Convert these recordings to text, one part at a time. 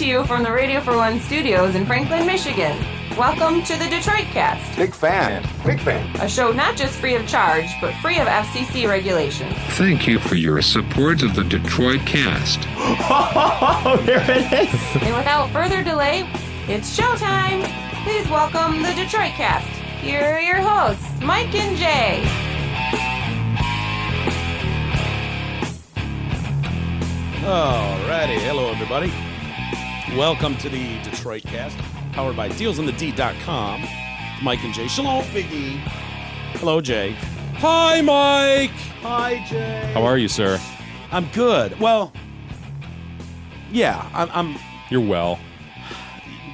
you from the Radio for One studios in Franklin, Michigan. Welcome to the Detroit Cast. Big fan. A show not just free of charge, but free of FCC regulation. Thank you for your support of the Detroit Cast. Oh, there it is. And without further delay, it's showtime. Please welcome the Detroit Cast. Here are your hosts, Mike and Jay. Alrighty, hello everybody. Welcome to the Detroit Cast, powered by DealsOnTheD.com. Mike and Jay. Shalom, Big E. Hello, Jay. Hi, Mike. Hi, Jay. How are you, sir? I'm good. Well, yeah, I'm. You're well.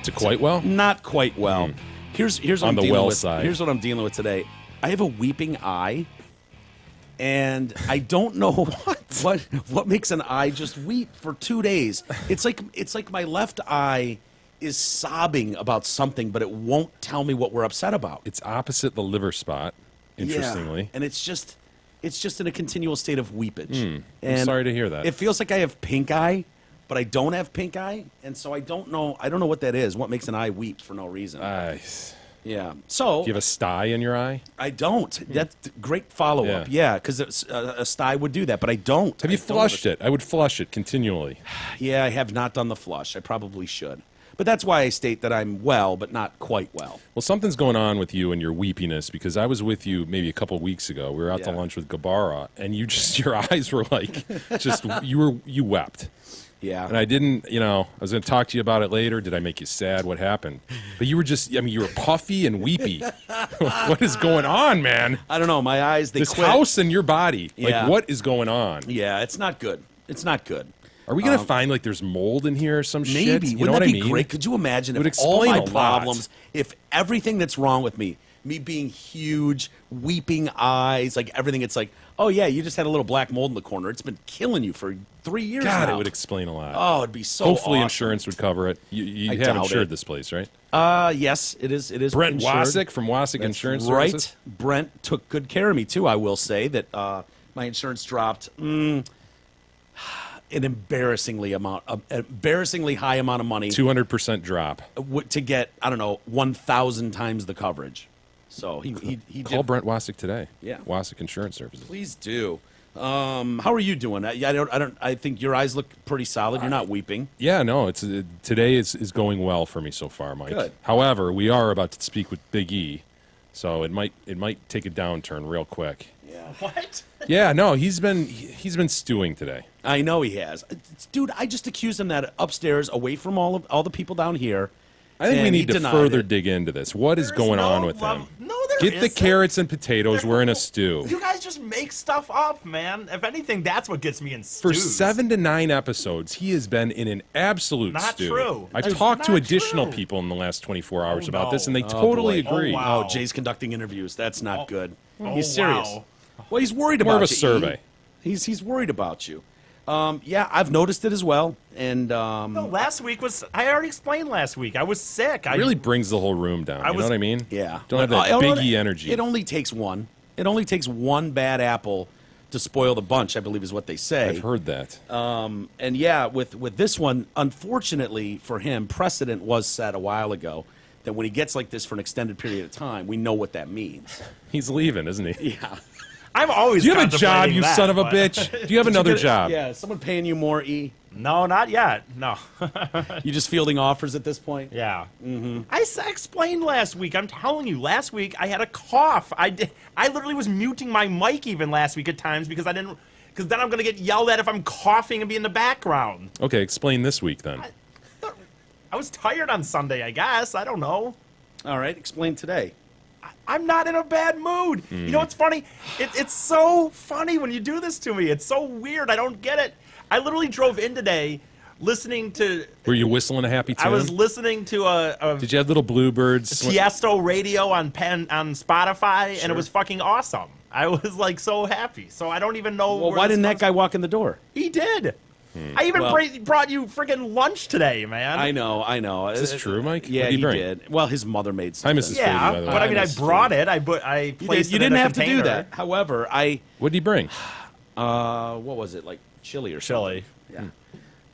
To quite well? Not quite well. Here's what On I'm the dealing well with. side. Here's what I'm dealing with today. I have a weeping eye, and I don't know what makes an eye just weep for 2 days. It's like my left eye is sobbing about something, but it won't tell me what we're upset about. It's opposite the liver spot, interestingly. Yeah, and it's just in a continual state of weepage. I'm sorry to hear that. It feels like I have pink eye, but I don't have pink eye, and so I don't know what that is. What makes an eye weep for no reason? Yeah. So do you have a sty in your eye? I don't. That's a great follow-up. Yeah, because a sty would do that, but I don't. Have you flushed it? I would flush it continually. Yeah, I have not done the flush. I probably should. But that's why I state that I'm well, but not quite well. Well, something's going on with you and your weepiness, because I was with you maybe a couple weeks ago. We were out to lunch with Gabara, and your eyes were like, you wept. Yeah. And I didn't, I was going to talk to you about it later. Did I make you sad? What happened? But you were you were puffy and weepy. What is going on, man? I don't know. My eyes, they This quit. house and your body. Yeah. Like, what is going on? Yeah, it's not good. It's not good. Are we going to find, like, there's mold in here or some shit? Maybe. You Wouldn't know what that I be mean? great? Could you imagine It would if all explain my a lot. problems, if everything that's wrong with me being huge, weeping eyes, like everything, it's like, oh, yeah, you just had a little black mold in the corner. It's been killing you for 3 years God, now. it would explain a lot. Oh, it'd be so Hopefully awesome. insurance would cover it. You I have doubt insured it. this place, right? Yes, it is. It is Brent insured. Wasik from Wasik That's Insurance right. Services? Brent took good care of me, too, I will say, that my insurance dropped an embarrassingly high amount of money 200% drop. to get, I don't know, 1,000 times the coverage. So he Call did. Brent Wasik today. Yeah. Wasik Insurance Services. Please do. How are you doing? I think your eyes look pretty solid. You're not weeping. Yeah, no, today is going well for me so far, Mike. Good. However, we are about to speak with Big E, so it might take a downturn real quick. Yeah. What? Yeah, no, he's been stewing today. I know he has. Dude, I just accused him that upstairs, away from all the people down here. I think we and need he to denied further it. dig into this. What is There's going no on with him? No, there Get the isn't. carrots and potatoes. We're in a stew. You guys just make stuff up, man. If anything, that's what gets me in For stews. 7 to 9 episodes, he has been in an absolute Not stew. true. I've That's talked to not additional true. people in the last 24 hours Oh, about no. this, and they Oh, totally boy. agree. Oh, wow. Oh, Jay's conducting interviews. That's not good. Oh, He's serious. wow. Well, he's worried More about of a you, survey. E. He's worried about you. Yeah, I've noticed it as well. And No, last week I already explained last week. I was sick. It really brings the whole room down. You know what I mean? yeah, Don't have that biggie energy. It only takes one. It only takes one bad apple to spoil the bunch, I believe is what they say. I've heard that. And yeah, with this one, unfortunately for him, precedent was set a while ago that when he gets like this for an extended period of time, we know what that means. He's leaving, isn't he? Yeah. I'm always. Do you have a job, contemplating you that, son of a but- bitch? Do you have another job? Yeah, is someone paying you more, E? No, not yet. No. You just fielding offers at this point? Yeah. I explained last week. I'm telling you, last week I had a cough. I literally was muting my mic even last week at times because then I'm gonna get yelled at if I'm coughing and be in the background. Okay, explain this week then. I was tired on Sunday, I guess. I don't know. All right, explain today. I'm not in a bad mood. You know what's funny? It's so funny when you do this to me. It's so weird. I don't get it. I literally drove in today listening to... Were you whistling a happy tune? I was listening to a Did you have little bluebirds? Tiesto radio on Spotify, and it was fucking awesome. I was like so happy. So I don't even know. Well, where why this didn't that comes guy walk in the door? He did. I even brought you freaking lunch today, man. I know. Is this true, Mike? Yeah, What did he bring? did. Well, his mother made Hi, something. Mrs. Yeah, Frady, by the but way. I mean, I Mrs. brought it. I placed You it didn't in a have to do container. that. However, What did he bring? what was it, like chili or something? Chili.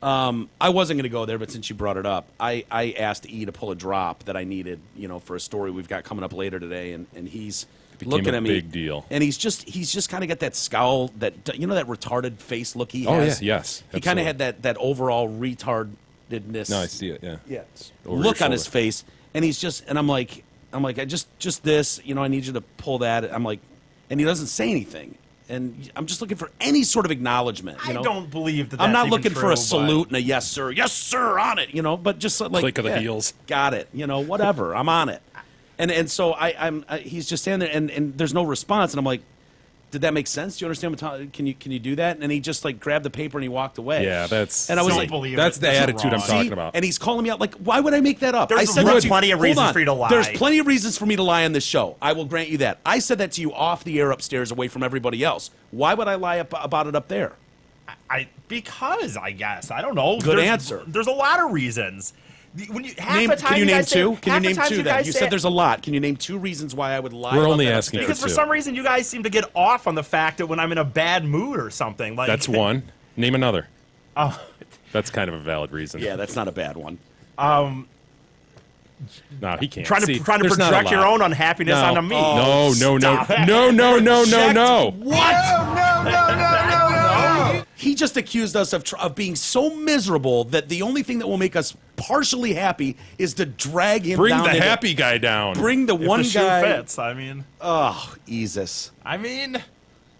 Yeah. I wasn't going to go there, but since you brought it up, I asked E to pull a drop that I needed, for a story we've got coming up later today, and he's looking at me. Big deal. And he's just kind of got that scowl, that that retarded face look he has. Oh yeah, yes. He kind of had that overall retardedness. No, I see it. Yeah. Yeah. It's over Look your on his shoulder. face, and he's just, and I'm like, I just this, I need you to pull that. I'm like, and he doesn't say anything. And I'm just looking for any sort of acknowledgement. I don't believe that. I'm that's not even looking for true, a salute and a yes sir on it, but just like Click of the heels. Got it, whatever. I'm on it. And so he's just standing there and there's no response, and I'm like, did that make sense? Do you understand what I'm talking? Can you do that? And he just like grabbed the paper and he walked away. Yeah, that's. And I was Don't like, believe that's it. the This is attitude I'm wrong. talking about. and he's calling me out like, why would I make that up? There's I said that to you. plenty of Hold reasons on. for you to lie. There's plenty of reasons for me to lie on this show. I will grant you that. I said that to you off the air upstairs, away from everybody else. Why would I lie about it up there? Because I guess I don't know. Good There's- answer. There's a lot of reasons. When you half the time Can you name guys say- two? Can half you the name times two? you Then guys you say- said there's a lot. Can you name two reasons why I would lie? We're about only that asking upstairs? Because for two. some reason you guys seem to get off on the fact that when I'm in a bad mood or something. Like That's one. Name another. Oh, That's kind of a valid reason. Yeah, that's not a bad one. No, he can't. trying to See, trying to there's not a project your lot. own unhappiness No. onto me. No, no, no, Stop it. no. What? He just accused us of being so miserable that the only thing that will make us partially happy is to drag him Bring down. the into- happy guy down. Bring the If one the shoe guy. fits. I mean, Jesus.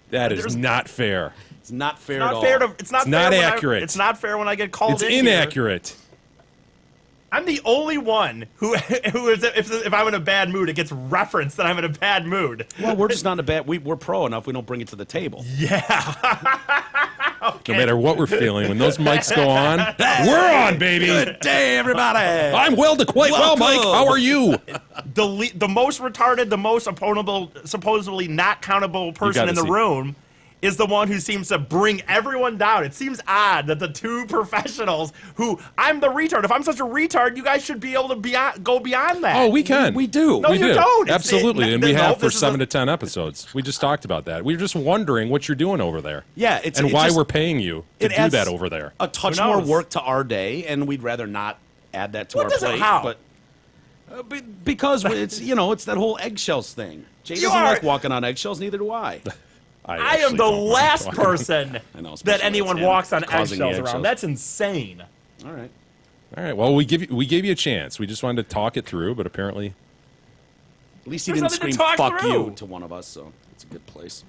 That is There's- not fair. It's not fair not at all. fair to. It's not. It's fair not when accurate. it's not fair when I get called It's in here. inaccurate. I'm the only one who is if I'm in a bad mood, it gets referenced that I'm in a bad mood. Well, we're just not a bad. We're pro enough. We don't bring it to the table. No matter what we're feeling, when those mics go on, we're on, baby. Good day, everybody. I'm quite well, Mike. How are you? The most retarded, the most supposedly not countable person gotta in the see. room is the one who seems to bring everyone down. It seems odd that the two professionals who I'm the retard. If I'm such a retard, you guys should be able to go beyond that. Oh, we can. We do. No, we you do. don't. Absolutely, and we no, have for this is 7 a- to 10 episodes. We just talked about that. We were just wondering what you're doing over there. Yeah, it's and it's why just- we're paying you to it do adds that over there. A touch Who more knows? work to our day, and we'd rather not add that to What our does it- plate. how? But because it's it's that whole eggshells thing. Jay You doesn't are- like walking on eggshells. Neither do I. I actually am the don't mind last talking. person I know, especially that when anyone it's him walks on causing the eggshells around. eggshells. That's insane. All right. All right. Well, we gave you a chance. We just wanted to talk it through, but apparently, At least he There's didn't nothing to scream talk "fuck through." you" to one of us, so it's a good place.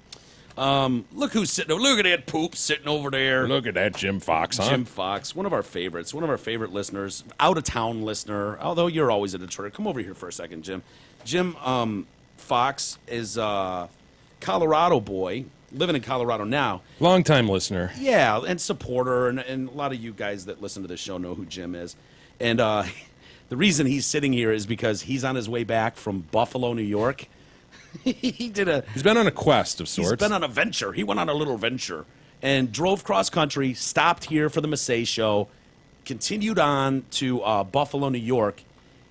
Look who's sitting. Look at that poop sitting over there. look at that Jim Fox, huh? Jim Fox, one of our favorites, one of our favorite listeners, out of town listener. Although you're always a Detroit. Come over here for a second, Jim. Jim Fox is a Colorado boy, living in Colorado now. Long-time listener. Yeah, and supporter, and a lot of you guys that listen to this show know who Jim is. And the reason he's sitting here is because he's on his way back from Buffalo, New York. He's He's been on a quest of sorts. been on a venture. He went on a little venture and drove cross country, stopped here for the Massey show, continued on to Buffalo, New York,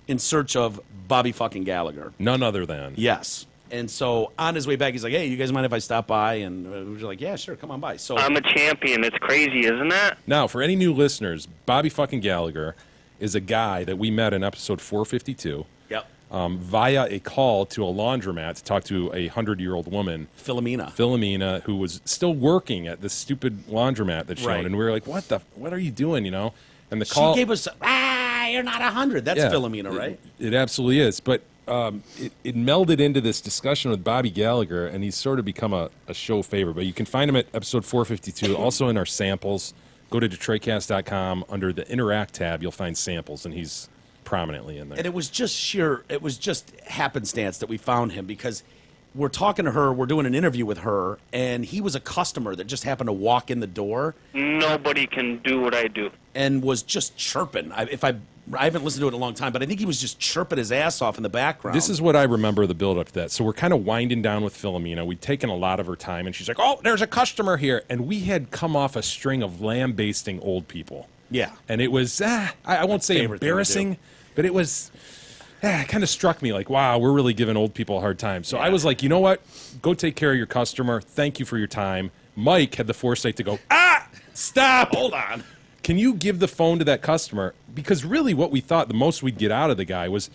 in search of Bobby fucking Gallagher. None other than. Yes. And so on his way back, he's like, "Hey, you guys mind if I stop by?" And we were like, "Yeah, sure, come on by." So I'm a champion. It's crazy, isn't it? Now, for any new listeners, Bobby fucking Gallagher is a guy that we met in episode 452 yep, via a call to a laundromat to talk to a 100-year-old woman, Philomena, who was still working at this stupid laundromat that's shown. Right. And we were like, what are you doing, And the she call... gave us, "You're not 100." That's Yeah, Philomena, right? It absolutely is. But it melded into this discussion with Bobby Gallagher, and he's sort of become a show favorite. But you can find him at episode 452, also in our samples. Go to DetroitCast.com. Under the Interact tab, you'll find samples, and he's prominently in there. And it was just happenstance that we found him because we're talking to her, we're doing an interview with her, and he was a customer that just happened to walk in the door Nobody can do what I do. and was just chirping. I haven't listened to it in a long time, but I think he was just chirping his ass off in the background. This is what I remember the build up to that. So we're kind of winding down with Philomena. We'd taken a lot of her time, and she's like, "Oh, there's a customer here," and we had come off a string of lambasting old people. Yeah. And it was I won't say favorite thing to embarrassing, but it was it kind of struck me like, wow, we're really giving old people a hard time. So I was like, you know what? Go take care of your customer. Thank you for your time. Mike had the foresight to go, stop. Hold on. can you give the phone to that customer? Because really what we thought the most we'd get out of the guy was,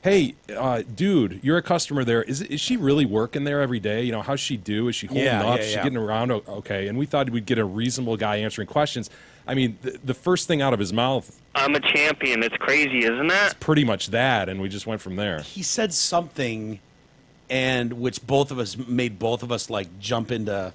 hey, dude, you're a customer there. Is she really working there every day? You know, how's she do? Is she holding up? Is she getting around? Okay. And we thought we'd get a reasonable guy answering questions. I mean, the first thing out of his mouth, I'm a champion. It's crazy, isn't that? pretty much that, and we just went from there. He said something, and which made both of us like jump into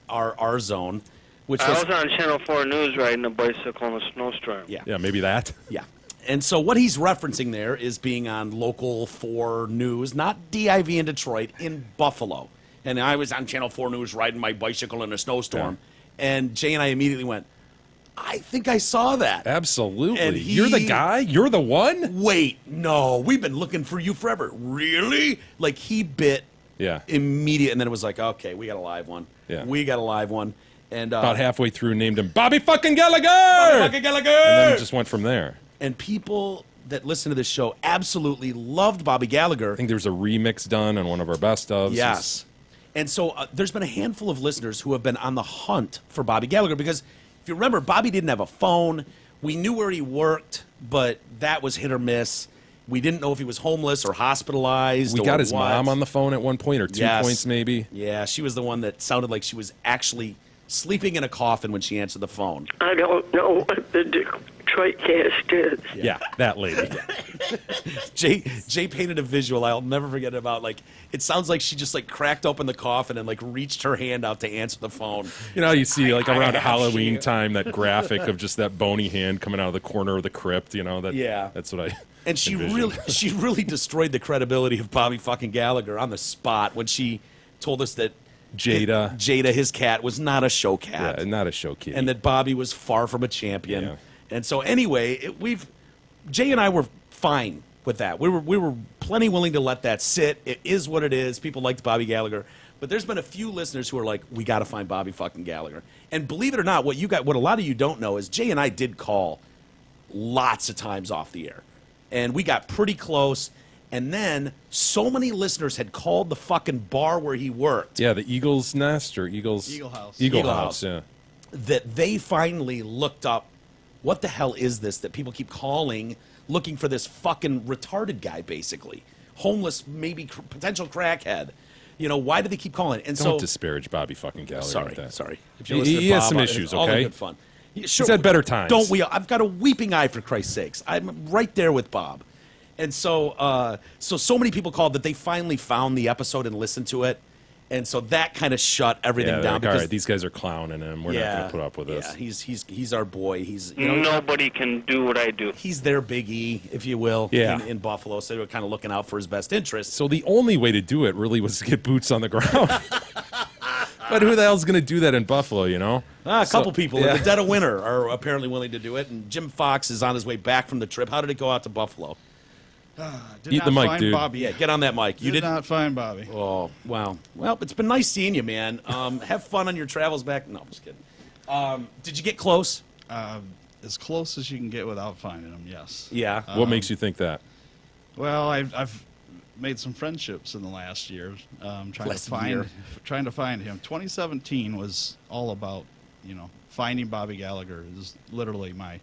our zone, which I was on Channel 4 News riding a bicycle in a snowstorm. Yeah, maybe that. Yeah. And so what he's referencing there is being on Local 4 News, not DIV in Detroit, in Buffalo. And I was on Channel 4 News riding my bicycle in a snowstorm. And Jay and I immediately went, I think I saw that. Absolutely. And You're the guy? You're the one? Wait, no, we've been looking for you forever. Really? Like, he bit immediate, and then it was like, okay, we got a live one. Yeah. We got a live one. And about halfway through, named him Bobby fucking Gallagher! Bobby fucking Gallagher! And then it just went from there. And people that listen to this show absolutely loved Bobby Gallagher. I think there's a remix done on one of our best ofs. Yes. And so there's been a handful of listeners who have been on the hunt for Bobby Gallagher because if you remember, Bobby didn't have a phone. We knew where he worked, but that was hit or miss. We didn't know if he was homeless or hospitalized. We got his mom on the phone at one point, or 2 points maybe. Yeah, she was the one that sounded like she was actually sleeping in a coffin when she answered the phone. I don't know what the Detroit cast is. Yeah, that lady. Jay painted a visual I'll never forget about, like, it sounds like she just like cracked open the coffin and like reached her hand out to answer the phone. You know how you see like around Halloween time that graphic of just that bony hand coming out of the corner of the crypt, you know? That's what I And she envisioned. really destroyed the credibility of Bobby fucking Gallagher on the spot when she told us that Jada, his cat, was not a show cat. Yeah, not a show kitty. And that Bobby was far from a champion. Yeah. And so anyway, Jay and I were fine with that. We were plenty willing to let that sit. It is what it is. People liked Bobby Gallagher. But there's been a few listeners who are like, we got to find Bobby fucking Gallagher. And believe it or not, what a lot of you don't know is Jay and I did call lots of times off the air. And we got pretty close. And then so many listeners had called the fucking bar where he worked. Yeah, the Eagle's Nest or Eagle House. Eagle House, yeah. That they finally looked up, what the hell is this that people keep calling, looking for this fucking retarded guy, basically. Homeless, maybe potential crackhead. You know, why do they keep calling? And Don't disparage Bobby fucking Gallagher. Sorry. If He has some issues, all in okay? good fun. He's had better times. Don't we? I've got a weeping eye, for Christ's sakes. I'm right there with Bob. And so many people called that they finally found the episode and listened to it. And so that kind of shut everything down. Like, all right, these guys are clowning him. We're not going to put up with this. Yeah, he's our boy. Nobody can do what I do. He's their Big E, if you will, in Buffalo. So they were kind of looking out for his best interests. So the only way to do it really was to get boots on the ground. But who the hell's going to do that in Buffalo, you know? A couple people in the dead of winter are apparently willing to do it. And Jim Fox is on his way back from the trip. How did it go out to Buffalo? Eat the mic, dude. Bobby. Yeah, get on that mic. You did not find Bobby. Oh, wow. Well, it's been nice seeing you, man. Have fun on your travels back. No, I'm just kidding. Did you get close? As close as you can get without finding him, yes. Yeah. What makes you think that? Well, I've made some friendships in the last year, trying to find him. 2017 was all about, finding Bobby Gallagher. It was literally my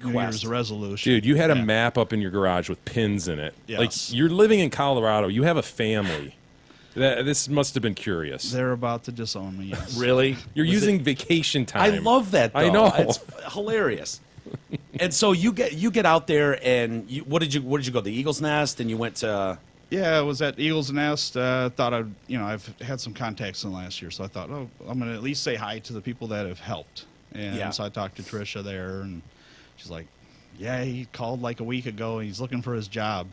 New Year's resolution. Dude, you had a map up in your garage with pins in it. Yes. Like, you're living in Colorado. You have a family. This must have been curious. They're about to disown me, yes. Really? You're using vacation time. I love that, though. I know. It's hilarious. And so you get out there, and where did you go? The Eagle's Nest, and you went to... Yeah, I was at Eagle's Nest. Thought I've had some contacts in the last year, so I thought, I'm going to at least say hi to the people that have helped. And so I talked to Tricia there, and she's like, yeah, he called like a week ago, and he's looking for his job,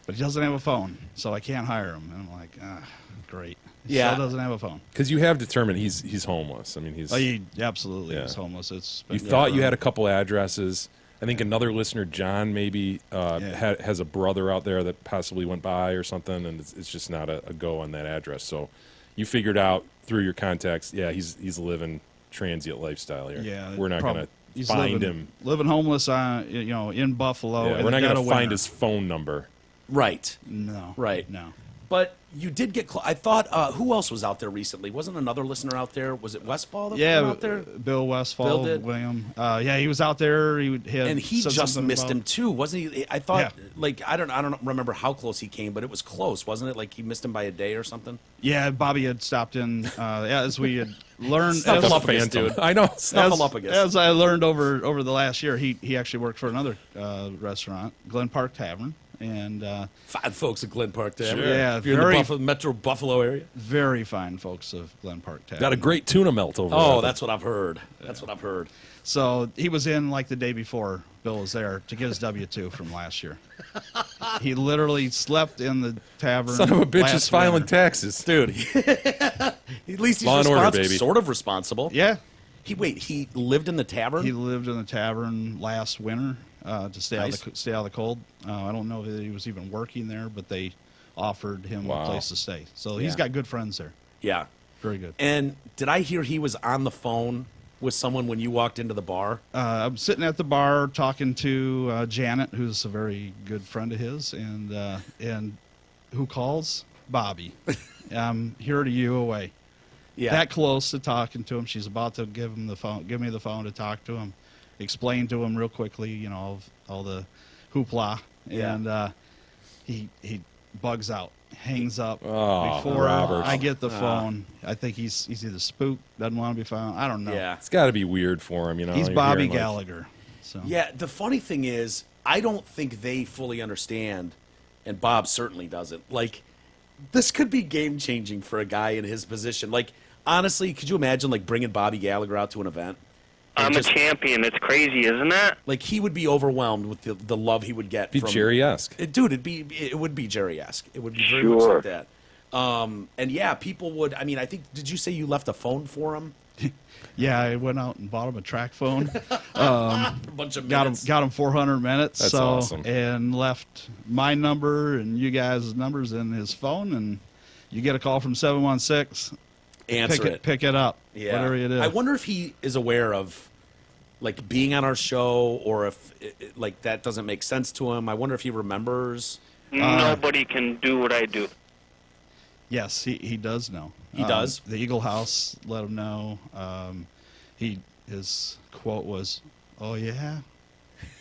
but he doesn't have a phone, so I can't hire him. And I'm like, great. He still doesn't have a phone. Because you have determined he's homeless. I mean, he absolutely is homeless. You thought you had a couple addresses. I think another listener, John, maybe has a brother out there that possibly went by or something, and it's just not a go on that address. So you figured out through your contacts, he's living transient lifestyle here. Yeah, we're not going to find him. Living homeless, in Buffalo. Yeah, we're not going to find his phone number. Right. No. Right. No. But you did get close. I thought, who else was out there recently? Wasn't another listener out there? Was it Westfall that was out there? Bill Westfall, Bill did? William. Yeah, he was out there. He had And he said just something missed about- him too, wasn't he? I thought, Yeah. like, I don't remember how close he came, but it was close, wasn't it? Like he missed him by a day or something. Yeah, Bobby had stopped in as we had learned. Snuffleupagus, dude. I know. Snuffleupagus. As I learned over the last year, he actually worked for another restaurant, Glen Park Tavern, and Fine folks at Glen Park Tavern. Sure. Yeah, if you're very- in the Metro Buffalo area. very fine folks of Glen Park Tavern. Got a great tuna melt over there. Oh, that's what I've heard. That's what I've heard. So he was in like the day before Bill was there to get his W-2 from last year. He literally slept in the tavern. Son of a bitch last is filing winter. taxes. Dude, at least he's Law and order, responsible, baby. sort of responsible. Yeah, He lived in the tavern? he lived in the tavern last winter to stay Nice. stay out of the cold. I don't know if he was even working there, but they offered him Wow. a place to stay. So he's Yeah. got good friends there. Yeah. Very good. And did I hear he was on the phone with someone when you walked into the bar? I'm sitting at the bar talking to Janet, who's a very good friend of his, and who calls? Bobby. I'm here to you away. Yeah. That close to talking to him. She's about to give me the phone to talk to him, explain to him real quickly, you know, all the hoopla, Yeah. and he bugs out, hangs up Oh, before Robert. I get the phone. I think he's either spooked, doesn't want to be found. I don't know. Yeah. It's got to be weird for him, you know. He's You're Bobby hearing, like- Gallagher. So Yeah, the funny thing is, I don't think they fully understand, and Bob certainly doesn't. Like, this could be game changing for a guy in his position. Like, honestly, could you imagine like bringing Bobby Gallagher out to an event? And I'm just- a champion. It's crazy, isn't it? Like he would be overwhelmed with the love he would get Be from Jerry-esque. Dude, it would be Jerry-esque. It would be very much Sure. like that. And yeah, people would. I mean, I think. Did you say you left a phone for him? yeah, I went out and bought him a track phone. A bunch of got minutes. him 400 minutes. That's so awesome. and left my number and you guys' numbers in his phone, and you get a call from 716. Answer Pick it up. Yeah. Whatever it is. I wonder if he is aware of like being on our show, or if like that doesn't make sense to him. I wonder if he remembers. Nobody can do what I do. Yes, he does know. He does? The Eagle House let him know. His quote was, "Oh yeah,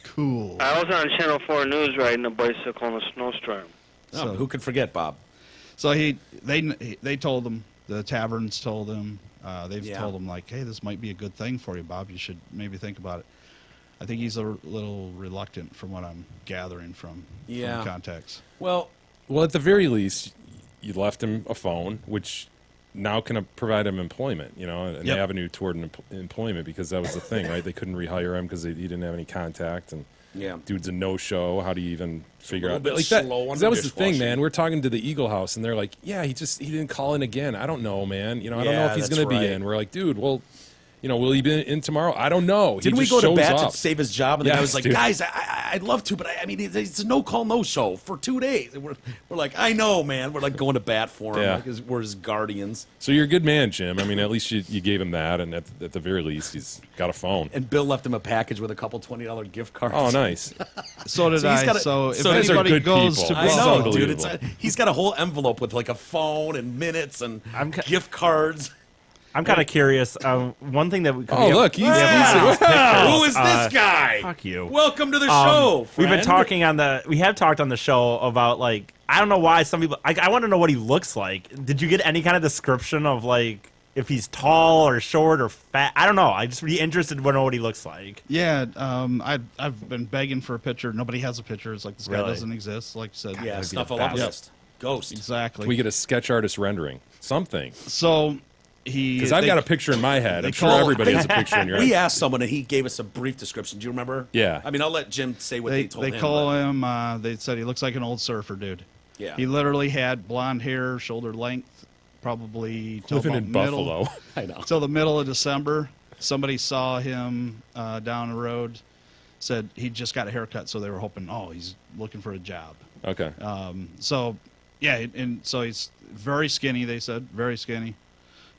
cool." I was on Channel 4 News riding a bicycle in a snowstorm. Oh, So- who could forget Bob? So they told him, the taverns told him, they've Yeah. told him like, hey, this might be a good thing for you, Bob. You should maybe think about it. I think he's a little reluctant from what I'm gathering from contacts. Well, Well, at the very least, you left him a phone, which now can provide him employment, you know, an Yep. avenue toward employment, because that was the thing, right? They couldn't rehire him because he didn't have any contact, and yeah. dude's a no-show. How do you even figure little out? bit Like that, slow on 'cause the that was the thing, dishwashing. man. We're talking to the Eagle House, and they're like, "Yeah, he didn't call in again. I don't know, man. You know, I don't know Yeah, if he's that's going to be right. in." We're like, "Dude, well, you know, will he be in tomorrow? I don't know." Didn't he we just go to shows bat up. to save his job? And the guy Yes, was like, dude. guys, I'd love to, but I mean, it's a no-call, no-show for 2 days. And we're like, I know, man. We're like going to bat for him. Yeah. Like, we're his guardians. So you're a good man, Jim. I mean, at least you gave him that, and at the very least, he's got a phone. And Bill left him a package with a couple $20 gift cards. Oh, nice. So did So he's I. got a- so if so these are anybody good goes people. to I Well, know, Buffalo, dude. unbelievable. He's got a whole envelope with like a phone and minutes and gift cards. I'm kind of curious. One thing that we Oh, look, he's- Who is this guy? Fuck you. Welcome to the show. We've been friend. talking we have talked on the show about like, I don't know why some people, I want to know what he looks like. Did you get any kind of description of like, if he's tall or short or fat? I don't know. I just be interested to know what he looks like. Yeah, I've been begging for a picture. Nobody has a picture. It's like this guy Really? doesn't exist. Like I said, Yeah, That'd be the Snuffleupagus. Ghost. exactly. We get a sketch artist rendering. Something. So he Because I've got a picture in my head. they I'm sure call- everybody has a picture in your We head. asked someone and he gave us a brief description. Do you remember? Yeah. I mean, I'll let Jim say what they told they him. call but- him. They said he looks like an old surfer dude. Yeah. He literally had blonde hair, shoulder length, probably till Living about in middle, Buffalo. I know. till the middle of December. Somebody saw him down the road. Said he just got a haircut, so they were hoping, oh, he's looking for a job. Okay. So, yeah, and so he's very skinny. They said very skinny.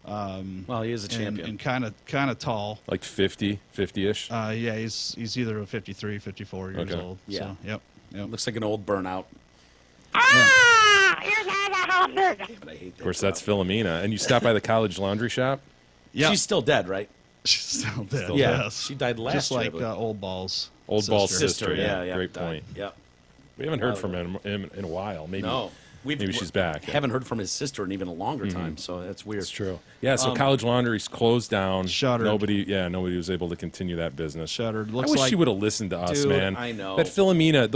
Well, he is a champion. and kind of tall. Like 50-ish. Yeah, he's either a 53, 54 years Okay. old. Yeah. So, yep. Looks like an old burnout. Ah! You're not a Of course, that's Philomena. And you stopped by the college laundry shop? Yeah, She's still dead, right? she's still dead. Yeah, Yes. she died last Just year, I like believe. Old Ball's Old Ball's sister. sister. Yeah, great died. point. Yeah. We haven't heard from him in a while. Maybe. No. Maybe she's back. Haven't heard from his sister in even a longer time, so that's weird. It's true. Yeah, so College Laundry's closed down. Shuttered. Nobody was able to continue that business. Shuttered. I Looks wish like she would have listened to us, Dude, man. I know. That Philomena,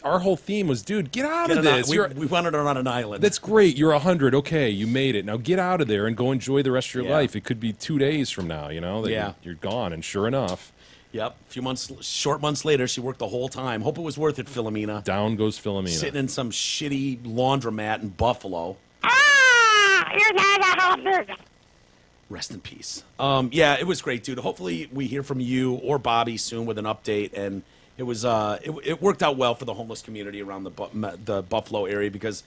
our whole theme was, dude, get out of this. We wanted her on an island. That's great. You're 100. Okay, you made it. Now get out of there and go enjoy the rest of your Yeah. life. It could be 2 days from now, that Yeah. you're gone. And sure enough, Yep. Short months later, she worked the whole time. Hope it was worth it, Philomena. down goes Philomena. Sitting in some shitty laundromat in Buffalo. Rest in peace. Yeah, it was great, dude. Hopefully we hear from you or Bobby soon with an update. And it was it worked out well for the homeless community around the Buffalo area because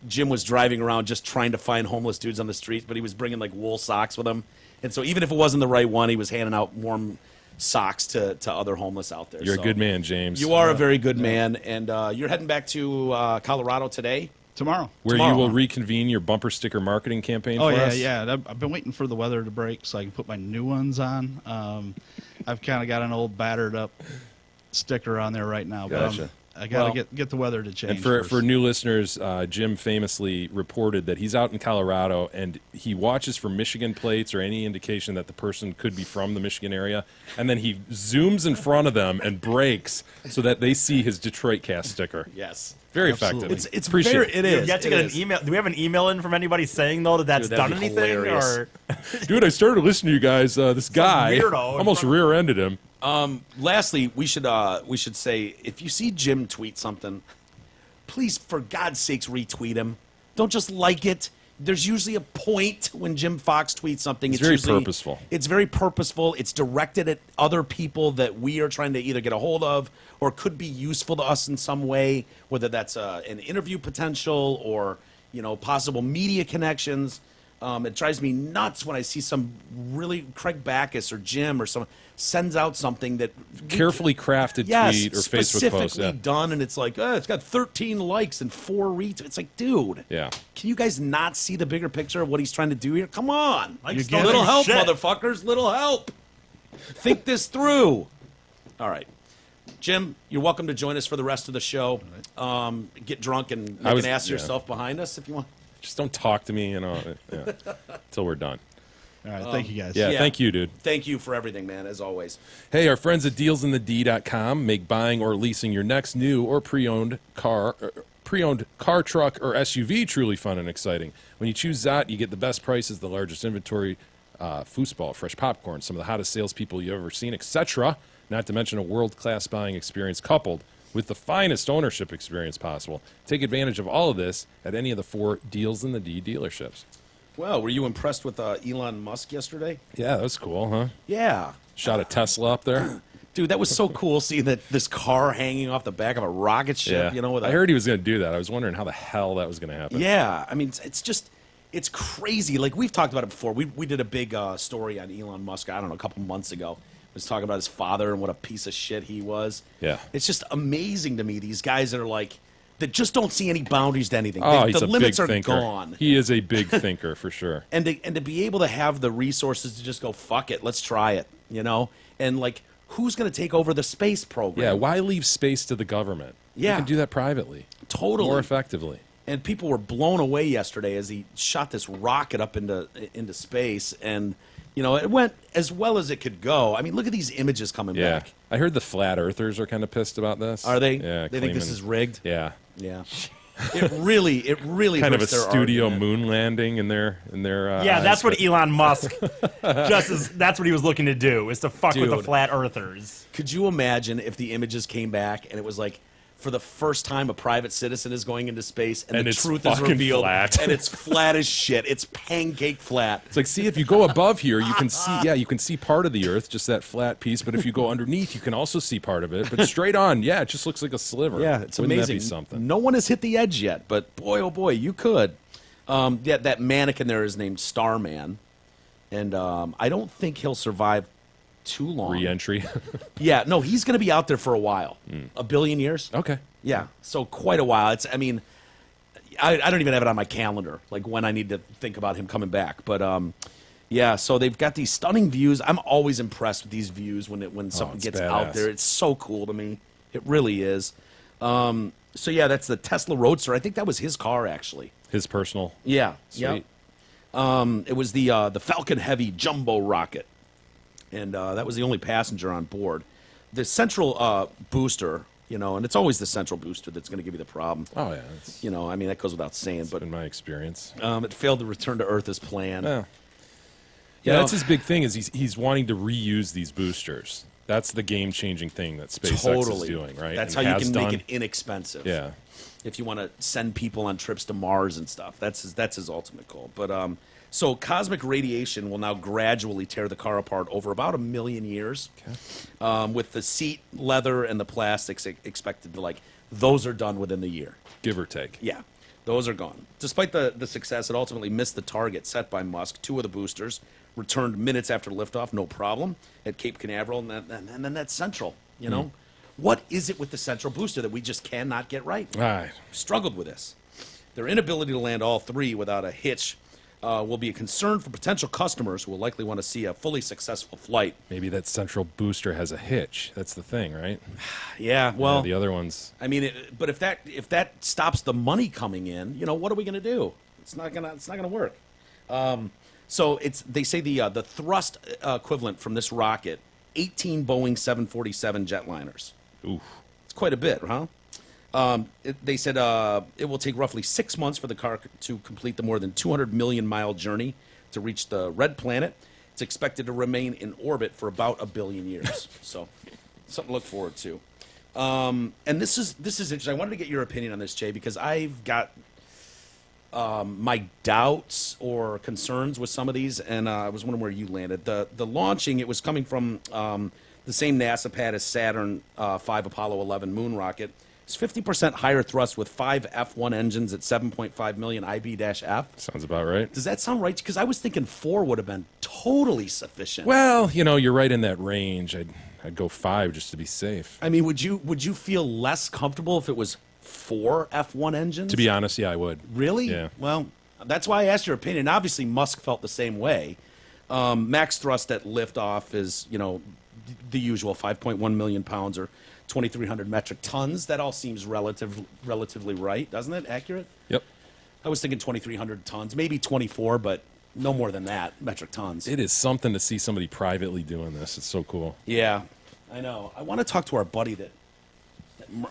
Jim was driving around just trying to find homeless dudes on the streets, but he was bringing like wool socks with him. And so even if it wasn't the right one, he was handing out warm socks to other homeless out there. You're So a good man, James. You are a very good man. And you're heading back to Colorado today? tomorrow. Where Tomorrow. you will reconvene your bumper sticker marketing campaign Oh for yeah, us? yeah. I've been waiting for the weather to break so I can put my new ones on. I've kind of got an old battered up sticker on there right now, but Gotcha. I got to Well, get the weather to change. And for first. new listeners, Jim famously reported that he's out in Colorado and he watches for Michigan plates or any indication that the person could be from the Michigan area, and then he zooms in front of them and brakes so that they see his Detroit Cast sticker. Yes. Very Absolutely. effective. It's Appreciate very, it. it You is. have to it get is. an email. Do we have an email in from anybody saying though that that's Dude, that'd done be anything? hilarious. Or Dude, I started listening to you guys. This guy weirdo in almost front- rear-ended him. Lastly, we should say if you see Jim tweet something, please, for God's sakes, retweet him. Don't just like it. There's usually a point when Jim Fox tweets something. It's very usually- purposeful. It's very purposeful. It's directed at other people that we are trying to either get a hold of or could be useful to us in some way, whether that's an interview potential or possible media connections. It drives me nuts when I see some really Craig Backus or Jim or someone sends out something that Carefully crafted yes, tweet or Facebook specifically post. Yeah. done, and it's like, it's got 13 likes and 4 retweets. It's like, dude, Yeah. can you guys not see the bigger picture of what he's trying to do here? Come on, Likes don't little do help, shit. motherfuckers, little help. Think this through. All right, Jim, you're welcome to join us for the rest of the show. Get drunk and make an ass of yourself behind us if you want. Just don't talk to me, until we're done. All right, thank you guys. Yeah, Yeah. thank you, dude. Thank you for everything, man, as always. Hey, our friends at dealsinthed.com make buying or leasing your next new or pre-owned car, truck, or SUV truly fun and exciting. When you choose Zot, you get the best prices, the largest inventory, foosball, fresh popcorn, some of the hottest salespeople you've ever seen, etc. Not to mention a world-class buying experience coupled with the finest ownership experience possible. Take advantage of all of this at any of the 4 Deals in the D dealerships. Well, were you impressed with Elon Musk yesterday? Yeah, that was cool, huh? Yeah. Shot a Tesla up there. Dude, that was so cool seeing this car hanging off the back of a rocket ship, with I heard he was going to do that. I was wondering how the hell that was going to happen. Yeah, I mean, it's crazy. Like, we've talked about it before. We did a big story on Elon Musk, I don't know, a couple months ago. It was talking about his father and what a piece of shit he was. Yeah. It's just amazing to me, these guys that are like, that just don't see any boundaries to anything. Oh, he's the a limits big are thinker. gone. He is a big thinker for sure. And to be able to have the resources to just go, fuck it, let's try it, And, like, who's going to take over the space program? Yeah, why leave space to the government? Yeah. You can do that privately. Totally. More effectively. And people were blown away yesterday as he shot this rocket up into space, and it went as well as it could go. I mean, look at these images coming Yeah. back. I heard the flat earthers are kind of pissed about this. Are they? Yeah. They think this claiming- is rigged. Yeah. Yeah. It really Kind of a hurts their studio argument. moon landing in their yeah, eyes, that's what but- Elon Musk that's what he was looking to do, is to fuck with the Dude. flat earthers. Could you imagine if the images came back and it was like, for the first time, a private citizen is going into space, and And the it's truth is fucking revealed, flat. and it's flat as shit. It's pancake flat. It's like, see, if you go above here, you can see, you can see part of the Earth, just that flat piece. But if you go underneath, you can also see part of it. But straight on, it just looks like a sliver. Yeah, it's Wouldn't amazing. that be something? No one has hit the edge yet, but boy, oh boy, you could. That mannequin there is named Starman, and I don't think he'll survive too long. Re-entry. Yeah, no, he's going to be out there for a while, a billion years. Okay. Yeah, so quite a while. I don't even have it on my calendar, like when I need to think about him coming back. But yeah, so they've got these stunning views. I'm always impressed with these views when something it's gets badass. out there. It's so cool to me. It really is. So yeah, that's the Tesla Roadster. I think that was his car, actually. His personal. Yeah. Sweet. Yeah. It was the Falcon Heavy jumbo rocket, and that was the only passenger on board. The central booster, and it's always the central booster that's going to give you the problem. Oh yeah, it's I mean that goes without saying. But been my experience. it failed to return to Earth as planned. Yeah. Yeah, that's his big thing is he's wanting to reuse these boosters. That's the game-changing thing that SpaceX is doing, right? That's and how you has can done. make it inexpensive. Yeah. If you want to send people on trips to Mars and stuff, that's his ultimate goal. But so cosmic radiation will now gradually tear the car apart over about 1 million years, with the seat leather and the plastics expected to those are done within the year. Give or take. Yeah, those are gone. Despite the success, it ultimately missed the target set by Musk. 2 of the boosters returned minutes after liftoff, no problem, at Cape Canaveral, and then that's Central, What is it with the Central booster that we just cannot get right? Struggled with this. Their inability to land all 3 without a hitch will be a concern for potential customers who will likely want to see a fully successful flight. Maybe that central booster has a hitch. That's the thing, right? Yeah, well, the other ones. I mean, but if that stops the money coming in, what are we going to do? It's not gonna work. So they say the thrust equivalent from this rocket, 18 Boeing 747 jetliners. Oof. It's quite a bit, huh? They said it will take roughly 6 months for the car to complete the more than 200 million mile journey to reach the red planet. It's expected to remain in orbit for about 1 billion years. So something to look forward to. And this is interesting. I wanted to get your opinion on this, Jay, because I've got my doubts or concerns with some of these, and I was wondering where you landed. The launching, it was coming from the same NASA pad as Saturn V Apollo 11 moon rocket. It's 50% higher thrust with 5 F1 engines at 7.5 million IB-F. Sounds about right. Does that sound right? Because I was thinking 4 would have been totally sufficient. Well, you're right in that range. I'd go 5 just to be safe. I mean, would you feel less comfortable if it was 4 F1 engines? To be honest, yeah, I would. Really? Yeah. Well, that's why I asked your opinion. Obviously, Musk felt the same way. Max thrust at liftoff is, the usual 5.1 million pounds or 2,300 metric tons. That all seems relatively right, doesn't it? Accurate? Yep. I was thinking 2,300 tons, maybe 24, but no more than that metric tons. It is something to see somebody privately doing this. It's so cool. Yeah, I know. I want to talk to our buddy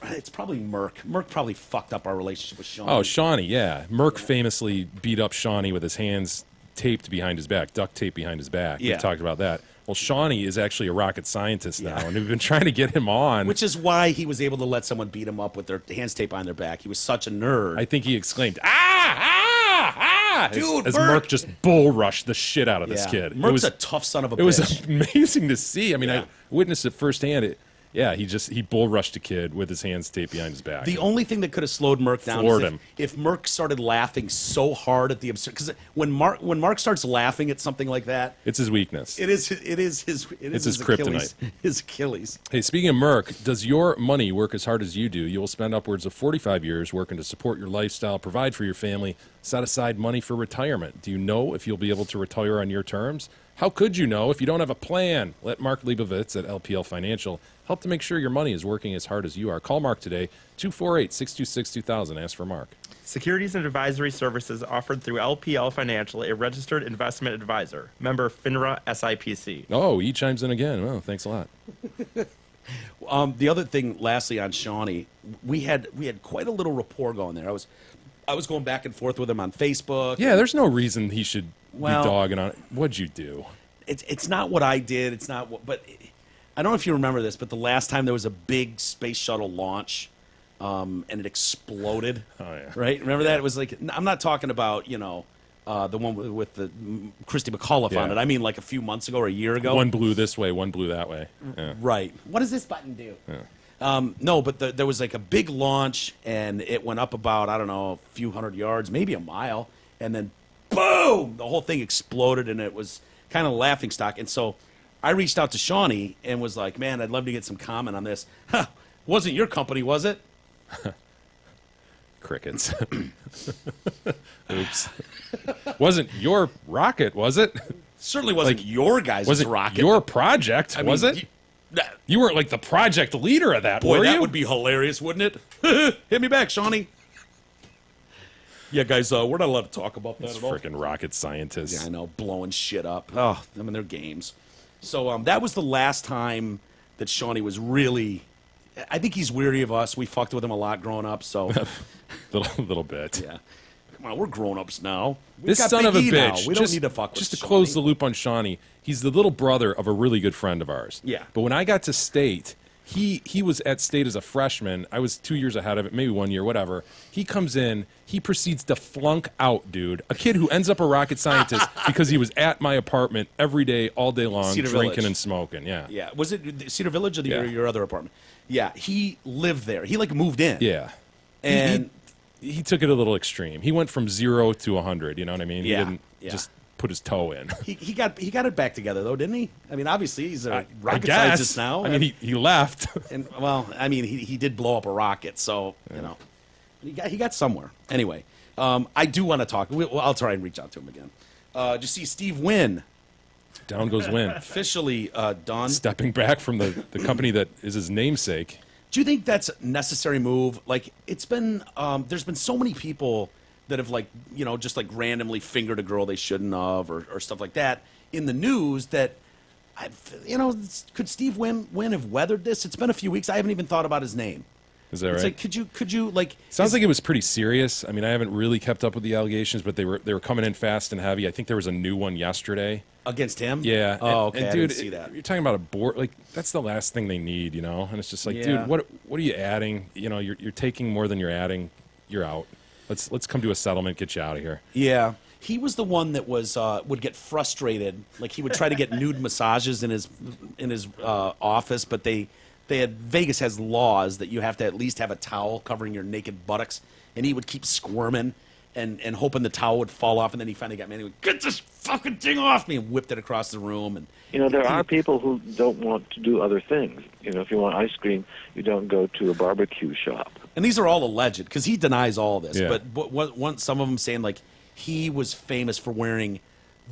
it's probably Merck. Merck probably fucked up our relationship with Shawnee. Oh, Shawnee, yeah. Merck famously beat up Shawnee with his hands taped behind his back, duct tape behind his back. Yeah. We've talked about that. Well, Shawnee is actually a rocket scientist now, and we've been trying to get him on. Which is why he was able to let someone beat him up with their hands taped behind their back. He was such a nerd. I think he exclaimed, "Ah! Dude, as Merck Merck just bull rushed the shit out of this kid. Merck's a tough son of a bitch. It was amazing to see. I mean, Yeah. I witnessed it firsthand. He bull rushed a kid with his hands taped behind his back. The only thing that could have slowed Merck down Floored is him. if Merck started laughing so hard at the absurd. Because when Mark starts laughing at something like that, It's his weakness. it is his his Achilles. kryptonite. His Achilles. Hey, speaking of Merck, does your money work as hard as you do? You will spend upwards of 45 years working to support your lifestyle, provide for your family, set aside money for retirement. Do you know if you'll be able to retire on your terms? How could you know if you don't have a plan? Let Mark Leibovitz at LPL Financial help to make sure your money is working as hard as you are. Call Mark today, 248-626-2000. Ask for Mark. Securities and advisory services offered through LPL Financial, a registered investment advisor. Member FINRA SIPC. Oh, he chimes in again. Well, thanks a lot. The other thing, lastly, on Shawnee, we had quite a little rapport going there. I was going back and forth with him on Facebook. Yeah, there's no reason he should Well- be dogging on it. What'd you do? It's not what I did. It's not what, but I don't know if you remember this, but the last time there was a big space shuttle launch, and it exploded. Oh, yeah. Right? Remember that? It was like, I'm not talking about, the one with the Christy McAuliffe on Yeah. it. I mean, like a few months ago or a year ago. One blew this way, one blew that way. Yeah. Right. What does this button do? No, but there was like a big launch, and it went up about, I don't know, a few hundred yards, maybe a mile, and then boom, the whole thing exploded, and it was kind of a laughing stock. And so I reached out to Shawnee and was like, man, I'd love to get some comment on this. Huh, wasn't your company, was it? Crickets. Oops. Wasn't your rocket, was it? Certainly wasn't your guys' Wasn't rocket. your project, was it? You weren't like the project leader of that, Boy, were that you? would be hilarious, wouldn't it? Hit me back, Shawnee. Yeah, guys, we're not allowed to talk about that Those at all. freaking rocket scientists. Yeah, I know, blowing shit up. Oh, them and their games. So that was the last time that Shawnee was really. I think he's weary of us. We fucked with him a lot growing up, so. little bit. Yeah. Come on, we're grown-ups now. We've This got son of a Big E now. bitch. We don't need to fuck with Just to Shawnee. close the loop on Shawnee, he's the little brother of a really good friend of ours. Yeah. But when I got to state, he was at state as a freshman. I was 2 years ahead of it, maybe 1 year, whatever. He comes in, he proceeds to flunk out, dude. A kid who ends up a rocket scientist because he was at my apartment every day, all day long, Cedar drinking Village. and smoking. Yeah. Yeah. Was it Cedar Village or Yeah. your other apartment? Yeah. He lived there. He, moved in. Yeah. And he took it a little extreme. He went from 0 to 100. You know what I mean? Yeah, He didn't yeah. just put his toe in. he got it back together, though, didn't he? I mean, obviously, he's a I rocket guess. scientist now. I mean, he left. And well, I mean, he did blow up a rocket, so you know, he got somewhere. Anyway, I do want to talk. I'll try and reach out to him again. Did you see Steve Wynn Down goes Wynn. officially done? Stepping back from the company that is his namesake. Do you think that's a necessary move? Like, it's been there's been so many people that have just randomly fingered a girl they shouldn't have, or stuff like that in the news. That could Steve Wynn have weathered this? It's been a few weeks. I haven't even thought about his name. Is that It's right? like, could you like? Sounds like it was pretty serious. I mean, I haven't really kept up with the allegations, but they were coming in fast and heavy. I think there was a new one yesterday. Against him? Yeah. Oh, okay. And I dude, didn't see that. You're talking about a board. Like, that's the last thing they need, you know? And it's just like, Yeah. dude, what are you adding? You know, you're taking more than you're adding. You're out. Let's come to a settlement. Get you out of here. Yeah. He was the one that was would get frustrated. Like, he would try to get nude massages in his office, but Vegas has laws that you have to at least have a towel covering your naked buttocks, and he would keep squirming and hoping the towel would fall off, and then he finally got mad. He would, get this fucking thing off me, and whipped it across the room. And there are people who don't want to do other things. If you want ice cream, you don't go to a barbecue shop. And these are all alleged, because he denies all this. Yeah. But some of them saying, like, he was famous for wearing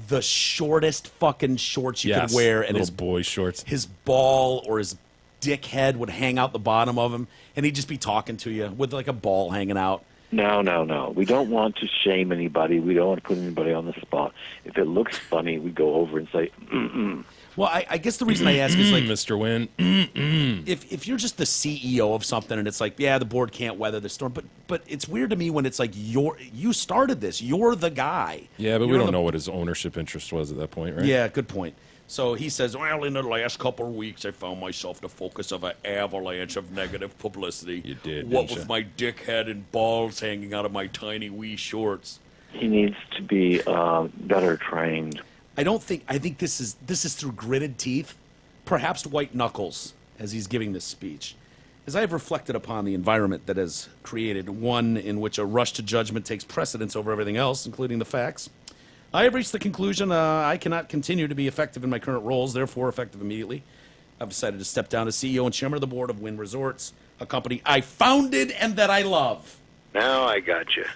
the shortest fucking shorts you could wear, and little his boy shorts. his ball or his dick head would hang out the bottom of him, and he'd just be talking to you with like a ball hanging out. No. We don't want to shame anybody. We don't want to put anybody on the spot. If it looks funny, we go over and say, mm-mm. Well, I guess the reason I ask is, like, Mr. Wynn. if you're just the CEO of something and it's like, yeah, the board can't weather the storm, but it's weird to me when it's like you started this, you're the guy. Yeah, but we You're don't the- know what his ownership interest was at that point, right? Yeah, good point. So he says, well, in the last couple of weeks, I found myself the focus of an avalanche of negative publicity. You did, What didn't with you? my dick head and balls hanging out of my tiny wee shorts. He needs to be better trained. I think this is through gritted teeth, perhaps white knuckles, as he's giving this speech. As I have reflected upon the environment that has created one in which a rush to judgment takes precedence over everything else, including the facts, I have reached the conclusion I cannot continue to be effective in my current roles, therefore effective immediately. I've decided to step down as CEO and chairman of the board of Wynn Resorts, a company I founded and that I love. Now I got you.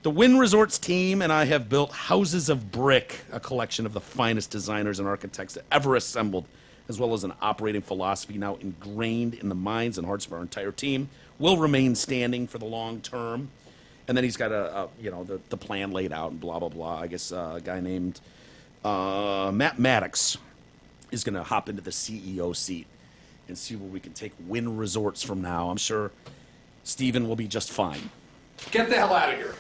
The Wynn Resorts team and I have built houses of brick, a collection of the finest designers and architects ever assembled, as well as an operating philosophy now ingrained in the minds and hearts of our entire team, will remain standing for the long term. And then he's got the plan laid out and blah, blah, blah. I guess a guy named Matt Maddox is going to hop into the CEO seat and see where we can take Wynn Resorts from now. I'm sure Steven will be just fine. Get the hell out of here.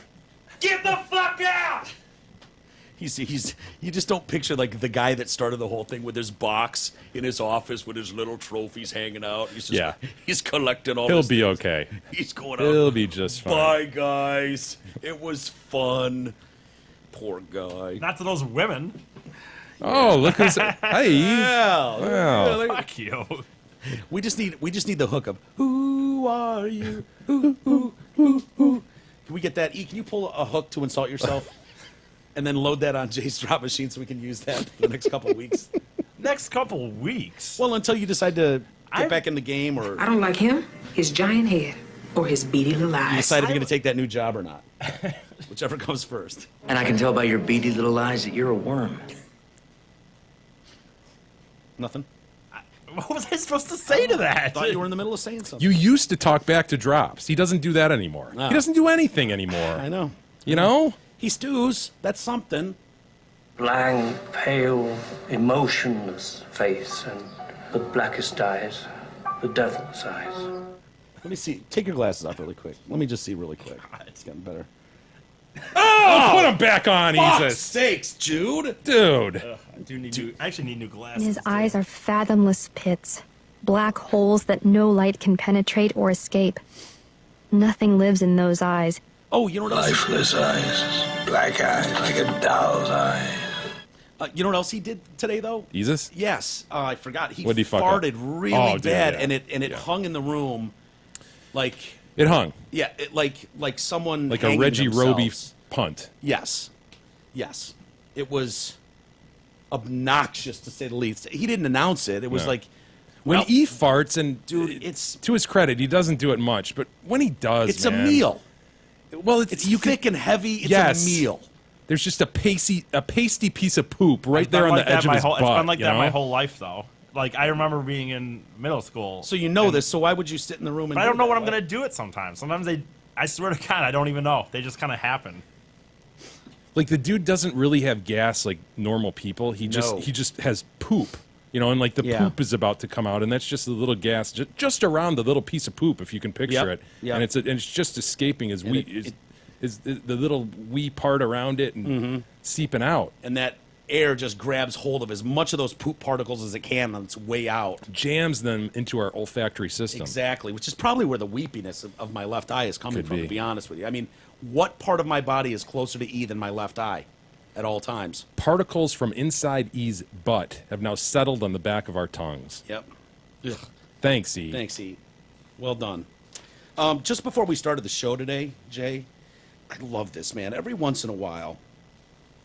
Get the fuck out! You just don't picture like the guy that started the whole thing with his box in his office with his little trophies hanging out. He's collecting all. He'll this be things. okay. He's going out. He'll be just fine. Bye, guys. It was fun. Poor guy. Not to those women. Oh, look who's... Hey. Yeah. Wow. Fuck you. We just need the hook of who are you? Who? Can we get that? E, can you pull a hook to insult yourself? And then load that on Jay's drop machine so we can use that for the next couple of weeks. Next couple weeks. Well, until you decide to get back in the game, or I don't like him, his giant head. or his beady little You eyes. decide if you're going to take that new job or not. Whichever comes first. And I can tell by your beady little eyes that you're a worm. Nothing? What was I supposed to say to that? I thought you were in the middle of saying something. You used to talk back to drops. He doesn't do that anymore. No. He doesn't do anything anymore. I know. You know? He stews. That's something. Blank, pale, emotionless face and the blackest eyes, the devil's eyes. Let me see. Take your glasses off really quick. Let me just see really quick. It's getting better. Oh, put him back on, Fuck's Jesus. sakes, Jude. Dude. I actually need new glasses. His eyes are fathomless pits, black holes that no light can penetrate or escape. Nothing lives in those eyes. Oh, you know what else? Lifeless eyes, black eyes like a doll's eyes. You know what else he did today, though? Jesus? Yes. I forgot. He What'd he fuck up? farted really Oh, dude, bad, yeah. and it hung in the room like... It hung. Yeah, like someone Like a hanging Reggie Roby themselves. punt. Yes. Yes. It was obnoxious, to say the least. He didn't announce it. It was No. like... When well, he farts, and dude, it's... to his credit, he doesn't do it much, but when he does, It's man, a meal. Well, it's thick and heavy. It's yes. a meal. There's just a pasty piece of poop right there on the edge of his butt. It's been like you that know? my whole life, though. Like, I remember being in middle school. So you know this, so why would you sit in the room and But I don't know that? what I'm going to do it sometimes. Sometimes I swear to God, I don't even know. They just kind of happen. Like, the dude doesn't really have gas like normal people. He just has poop. You know, and like the poop is about to come out, and that's just a little gas just around the little piece of poop, if you can picture it. Yep. And it's just escaping his wee, the little wee part around it and seeping out. And that air just grabs hold of as much of those poop particles as it can on its way out. Jams them into our olfactory system. Exactly, which is probably where the weepiness of my left eye is coming Could from, be. to be honest with you. I mean, what part of my body is closer to E than my left eye at all times? Particles from inside E's butt have now settled on the back of our tongues. Yep. Ugh. Thanks, E. Thanks, E. Well done. Just before we started the show today, Jay, I love this, man. Every once in a while,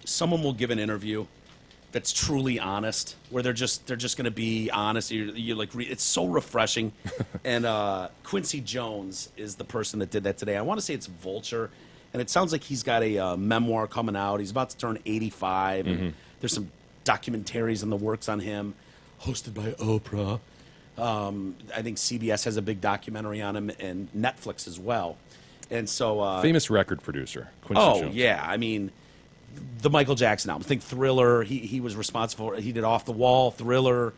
someone will give an interview that's truly honest, where they're just going to be honest. You're like, it's so refreshing. And Quincy Jones is the person that did that today. I want to say it's Vulture, and it sounds like he's got a memoir coming out. He's about to turn 85, and there's some documentaries in the works on him, hosted by Oprah. I think CBS has a big documentary on him, and Netflix as well. And so famous record producer, Quincy Jones. Yeah, I mean, the Michael Jackson album. I think Thriller. He was responsible. He did Off the Wall, Thriller.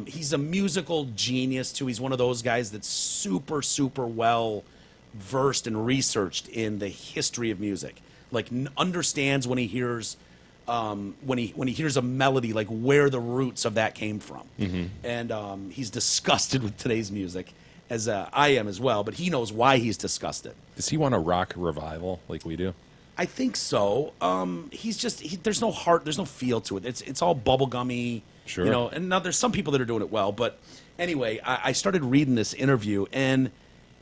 He's a musical genius too. He's one of those guys that's super, super well versed and researched in the history of music. Like understands when he hears when he hears a melody, like where the roots of that came from. And he's disgusted with today's music, as I am as well. But he knows why he's disgusted. Does he want a rock revival like we do? I think so. He's just there's no heart, there's no feel to it. It's all bubblegummy, Sure. you know. And now there's some people that are doing it well, but anyway, I started reading this interview, and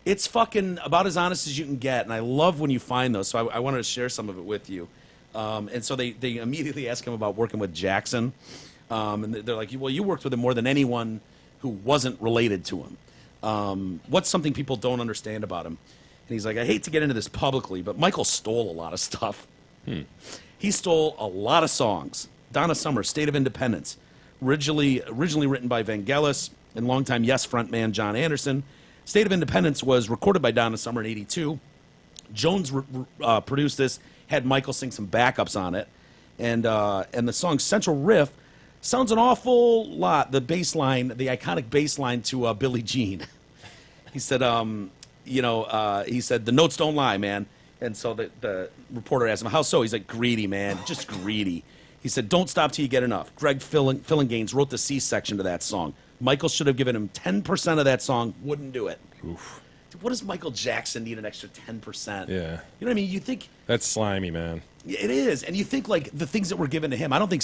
it's fucking about as honest as you can get. And I love when you find those, so I wanted to share some of it with you. And so they immediately ask him about working with Jackson, and they're like, "Well, you worked with him more than anyone who wasn't related to him. What's something people don't understand about him?" And he's like, I hate to get into this publicly, but Michael stole a lot of stuff. He stole a lot of songs. Donna Summer, State of Independence, originally written by Vangelis and longtime Yes frontman John Anderson. State of Independence was recorded by Donna Summer in '82. Jones produced this, had Michael sing some backups on it, and the song Central Riff sounds an awful lot, the iconic bass line to Billie Jean. He said, he said, the notes don't lie, man. And so the reporter asked him, how so? He's like, greedy, man, just greedy. He said, don't stop till you get enough. Greg Fillinganes wrote the C section to that song. Michael should have given him 10% of that song, wouldn't do it. Oof. Dude, what does Michael Jackson need an extra 10%? Yeah. You know what I mean? You think... That's slimy, man. It is. And you think, like, the things that were given to him, I don't think...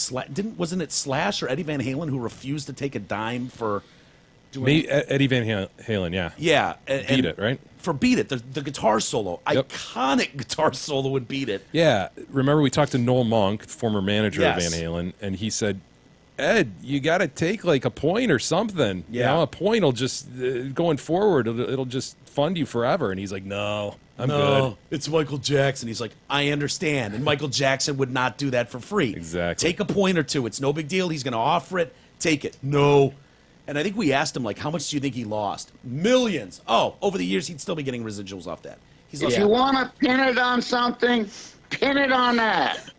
Wasn't it Slash or Eddie Van Halen who refused to take a dime for... Eddie Van Halen, yeah. Yeah. Beat It, right? For Beat It, the guitar solo. Yep. Iconic guitar solo would Beat It. Yeah. Remember we talked to Noel Monk, former manager Yes. of Van Halen, and he said Ed, you got to take like a point or something. You know, a point will just going forward. It'll just fund you forever. And he's like, no, I'm good. It's Michael Jackson. He's like, I understand. And Michael Jackson would not do that for free. Exactly. Take a point or two. It's no big deal. He's going to offer it. Take it. No. And I think we asked him, like, how much do you think he lost? Millions. Oh, over the years, he'd still be getting residuals off that. He's If you want to pin it on something, pin it on that.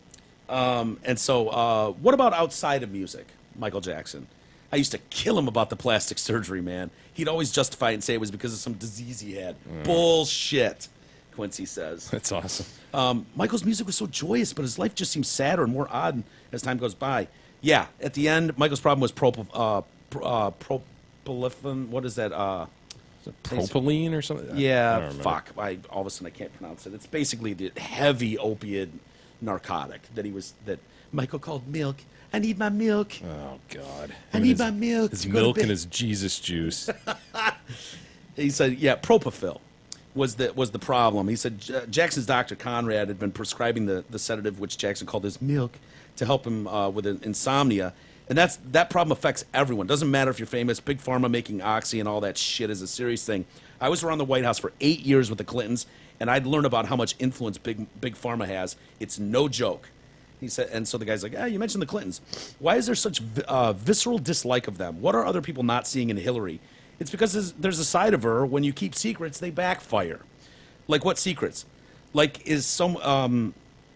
And so, what about outside of music, Michael Jackson? I used to kill him about the plastic surgery, man. He'd always justify it and say it was because of some disease he had. Bullshit, Quincy says. That's awesome. Michael's music was so joyous, but his life just seems sadder and more odd as time goes by. Yeah, at the end, Michael's problem was propylene. What is that? Propylene or something? Yeah, fuck. All of a sudden I can't pronounce it. It's basically the heavy opiate narcotic that Michael called milk. I need my milk. Oh God! I need my milk. His milk and his Jesus juice. He said, "Yeah, propofol was the problem." He said Jackson's doctor Conrad had been prescribing the sedative, which Jackson called his milk, to help him with insomnia. And that problem affects everyone. Doesn't matter if you're famous. Big Pharma making oxy and all that shit is a serious thing. I was around the White House for 8 years with the Clintons, and I'd learn about how much influence Big Pharma has. It's no joke. He said, and so the guy's like, you mentioned the Clintons. Why is there such visceral dislike of them? What are other people not seeing in Hillary? It's because there's a side of her, when you keep secrets, they backfire. Like what secrets? Like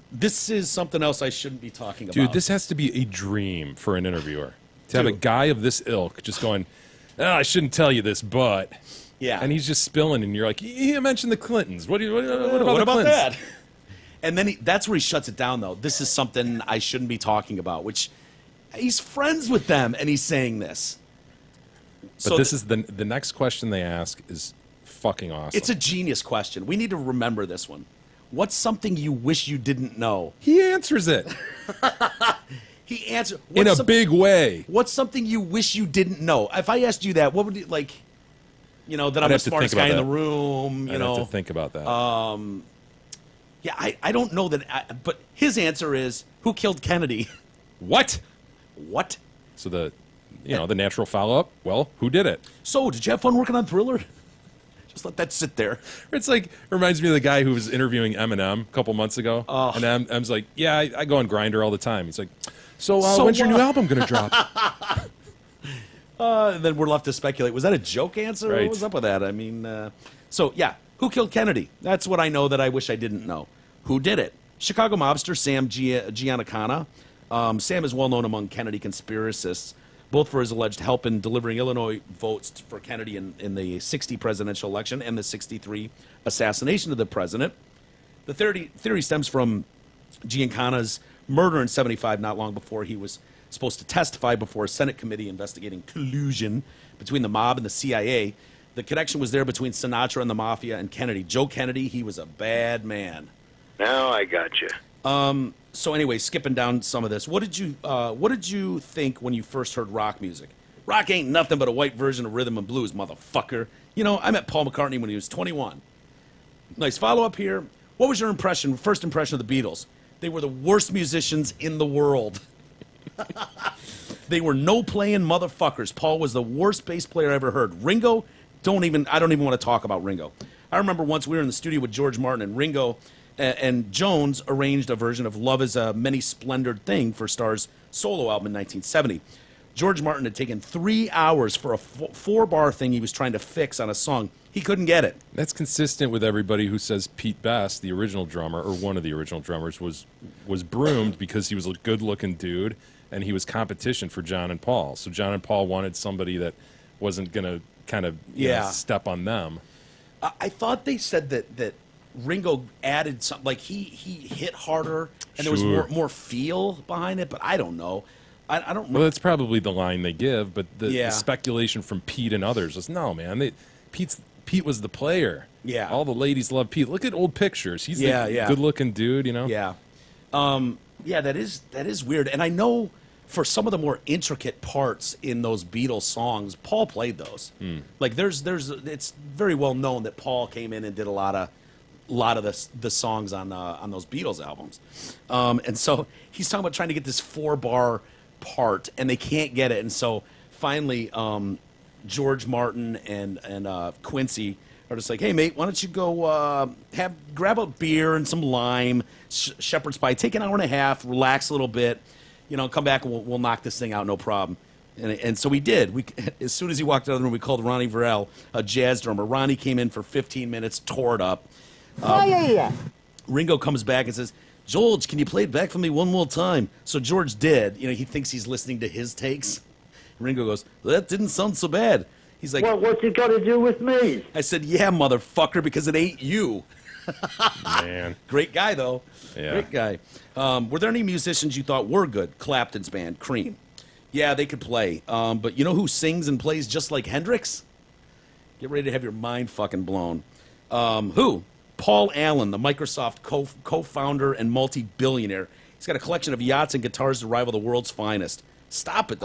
this is something else I shouldn't be talking about. Dude, this has to be a dream for an interviewer. To have a guy of this ilk just going, I shouldn't tell you this, but... Yeah. And he's just spilling, and you're like, you mentioned the Clintons. What about about Clintons? that? And then that's where he shuts it down, though. This is something I shouldn't be talking about, which he's friends with them, and he's saying this. But this is the next question they ask is fucking awesome. It's a genius question. We need to remember this one. What's something you wish you didn't know? He answers it. He answers in a big way. What's something you wish you didn't know? If I asked you that, what would you like? You know, that I'm the smartest guy in the room. I'd have to think about that. Yeah, I don't know that. But his answer is, who killed Kennedy? What? So the natural follow-up. Well, who did it? So did you have fun working on Thriller? Just let that sit there. It's like, reminds me of the guy who was interviewing Eminem a couple months ago. And Em's like, yeah, I go on Grindr all the time. He's like, so when's your new album going to drop? Then we're left to speculate. Was that a joke answer? Right. What was up with that? I mean, who killed Kennedy? That's what I know that I wish I didn't know. Who did it? Chicago mobster Sam Giancana. Sam is well known among Kennedy conspiracists, both for his alleged help in delivering Illinois votes for Kennedy in the 60 presidential election and the 63 assassination of the president. The theory stems from Giancana's murder in 75, not long before he was supposed to testify before a Senate committee investigating collusion between the mob and the CIA. The connection was there between Sinatra and the mafia and Kennedy. Joe Kennedy, he was a bad man. Now I got you. So anyway, skipping down some of this, what did you think when you first heard rock music? Rock ain't nothing but a white version of rhythm and blues, motherfucker. You know, I met Paul McCartney when he was 21. Nice follow-up here. What was your first impression of the Beatles? They were the worst musicians in the world. They were no-playing motherfuckers. Paul was the worst bass player I ever heard. Ringo, I don't even want to talk about Ringo. I remember once we were in the studio with George Martin, and Ringo and Jones arranged a version of Love is a Many Splendored Thing for Star's solo album in 1970. George Martin had taken 3 hours for a 4-bar thing he was trying to fix on a song. He couldn't get it. That's consistent with everybody who says Pete Best, the original drummer, or one of the original drummers, was broomed because he was a good-looking dude, and he was competition for John and Paul. So John and Paul wanted somebody that wasn't going to kind of step on them. I thought they said that Ringo added something, like he hit harder, and there was more feel behind it, but I don't know. I don't remember. Well, that's probably the line they give, but the speculation from Pete and others was, no, man, Pete was the player. Yeah. All the ladies love Pete. Look at old pictures. He's the good-looking dude, you know? Yeah. That is weird. And I know for some of the more intricate parts in those Beatles songs, Paul played those. Like it's very well known that Paul came in and did a lot of the songs on those Beatles albums. And so he's talking about trying to get this 4-bar part, and they can't get it. And so finally, George Martin and Quincy are just like, hey, mate, why don't you go grab a beer and some lime, shepherd's pie, take an hour and a half, relax a little bit, come back and we'll knock this thing out, no problem. And so we did. As soon as he walked out of the room, we called Ronnie Varell, a jazz drummer. Ronnie came in for 15 minutes, tore it up. Ringo comes back and says, George, can you play it back for me one more time? So George did. He thinks he's listening to his takes. Ringo goes, that didn't sound so bad. He's like, well, what's it got to do with me? I said, yeah, motherfucker, because it ain't you. Man. Great guy, though. Yeah. Great guy. Were there any musicians you thought were good? Clapton's band, Cream. Yeah, they could play. But you know who sings and plays just like Hendrix? Get ready to have your mind fucking blown. Who? Paul Allen, the Microsoft co-founder and multi-billionaire. He's got a collection of yachts and guitars to rival the world's finest. Stop it.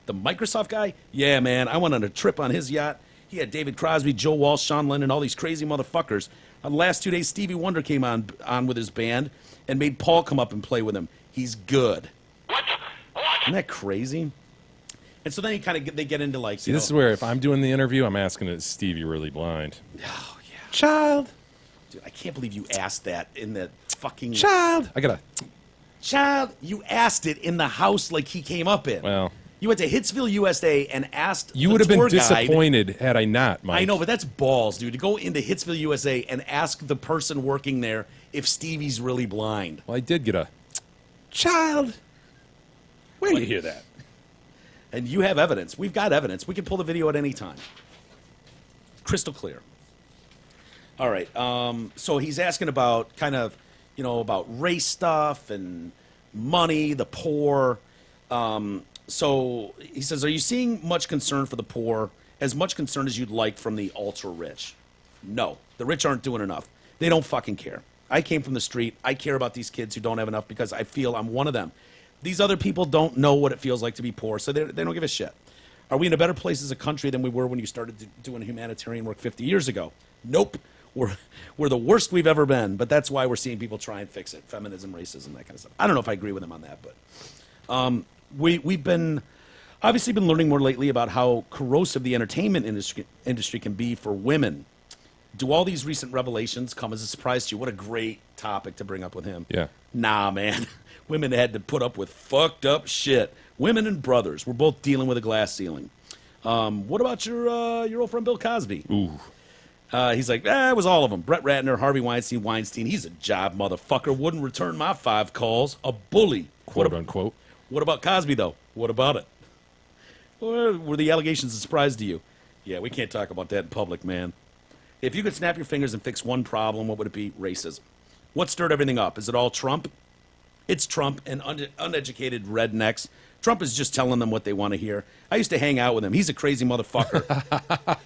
The Microsoft guy? Yeah, man. I went on a trip on his yacht. He had David Crosby, Joe Walsh, Sean Lennon, all these crazy motherfuckers. On the last 2 days, Stevie Wonder came on with his band and made Paul come up and play with him. He's good. Isn't that crazy? And so then they get into like... See, this is where if I'm doing the interview, I'm asking, is Stevie really blind? Oh, yeah. Child. Dude, I can't believe you asked that in the fucking... Child. Child, you asked it in the house like he came up in. Well... You went to Hitsville, USA, and asked You the would have been tour guide- disappointed had I not, Mike. I know, but that's balls, dude. To go into Hitsville, USA, and ask the person working there if Stevie's really blind. Well, I did get a... Child. Where do you hear that? And you have evidence. We've got evidence. We can pull the video at any time. Crystal clear. All right. So he's asking about kind of, about race stuff and money, the poor. So he says, are you seeing much concern for the poor, as much concern as you'd like from the ultra-rich? No. The rich aren't doing enough. They don't fucking care. I came from the street. I care about these kids who don't have enough because I feel I'm one of them. These other people don't know what it feels like to be poor, so they don't give a shit. Are we in a better place as a country than we were when you started doing humanitarian work 50 years ago? Nope. We're the worst we've ever been, but that's why we're seeing people try and fix it. Feminism, racism, that kind of stuff. I don't know if I agree with him on that, but we've been obviously been learning more lately about how corrosive the entertainment industry can be for women. Do all these recent revelations come as a surprise to you? What a great topic to bring up with him. Yeah. Nah, man. Women had to put up with fucked up shit. Women and brothers. We're both dealing with a glass ceiling. What about your old friend Bill Cosby? Ooh. He's like, it was all of them. Brett Ratner, Harvey Weinstein. He's a job motherfucker. Wouldn't return my 5 calls. A bully. Quote unquote. What about Cosby, though? What about it? Or were the allegations a surprise to you? Yeah, we can't talk about that in public, man. If you could snap your fingers and fix one problem, what would it be? Racism. What stirred everything up? Is it all Trump? It's Trump and uneducated rednecks. Trump is just telling them what they want to hear. I used to hang out with him. He's a crazy motherfucker.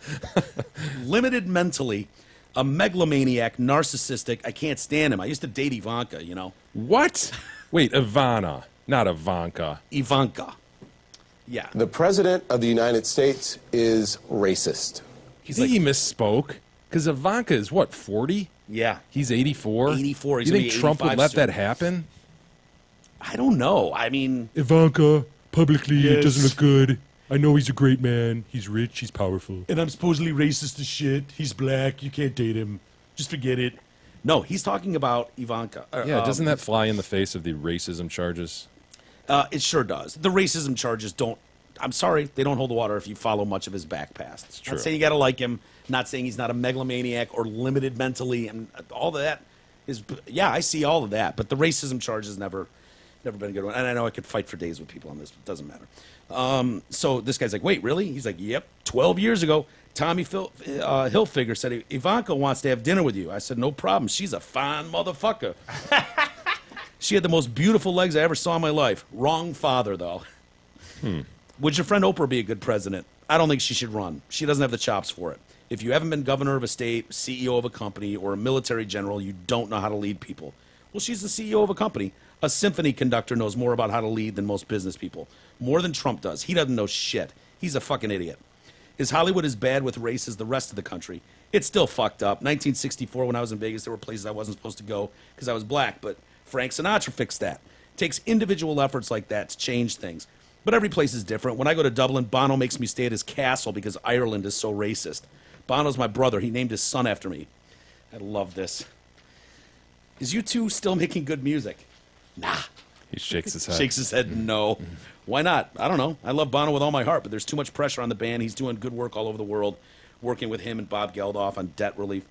Limited mentally, a megalomaniac, narcissistic. I can't stand him. I used to date Ivanka, What? Wait, Ivana, not Ivanka. Ivanka. Yeah. The President of the United States is racist. He misspoke. Because Ivanka is, what, 40? Yeah. He's 84? 84. You think Trump would let that happen? I don't know. I mean... Ivanka, publicly, it doesn't look good. I know he's a great man. He's rich. He's powerful. And I'm supposedly racist as shit. He's black. You can't date him. Just forget it. No, he's talking about Ivanka. Yeah, doesn't that fly in the face of the racism charges? It sure does. The racism charges don't... I'm sorry, they don't hold water if you follow much of his back past. It's true. Not saying you got to like him. Not saying he's not a megalomaniac or limited mentally, and all that is. Yeah, I see all of that, but the racism charge has never been a good one. And I know I could fight for days with people on this, but it doesn't matter. So this guy's like, wait, really? He's like, yep. 12 years ago, Tommy Hilfiger said Ivanka wants to have dinner with you. I said, no problem. She's a fine motherfucker. She had the most beautiful legs I ever saw in my life. Wrong father, though. Would your friend Oprah be a good president? I don't think she should run. She doesn't have the chops for it. If you haven't been governor of a state, CEO of a company, or a military general, you don't know how to lead people. Well, she's the CEO of a company. A symphony conductor knows more about how to lead than most business people. More than Trump does. He doesn't know shit. He's a fucking idiot. Is Hollywood as bad with race as the rest of the country? It's still fucked up. 1964, when I was in Vegas, there were places I wasn't supposed to go because I was black, but Frank Sinatra fixed that. takes individual efforts like that to change things. But every place is different. When I go to Dublin, Bono makes me stay at his castle because Ireland is so racist. Bono's my brother. He named his son after me. I love this. Is U2 still making good music? Nah. He shakes his head. Shakes his head, no. Why not? I don't know. I love Bono with all my heart, but there's too much pressure on the band. He's doing good work all over the world, working with him and Bob Geldof on debt relief.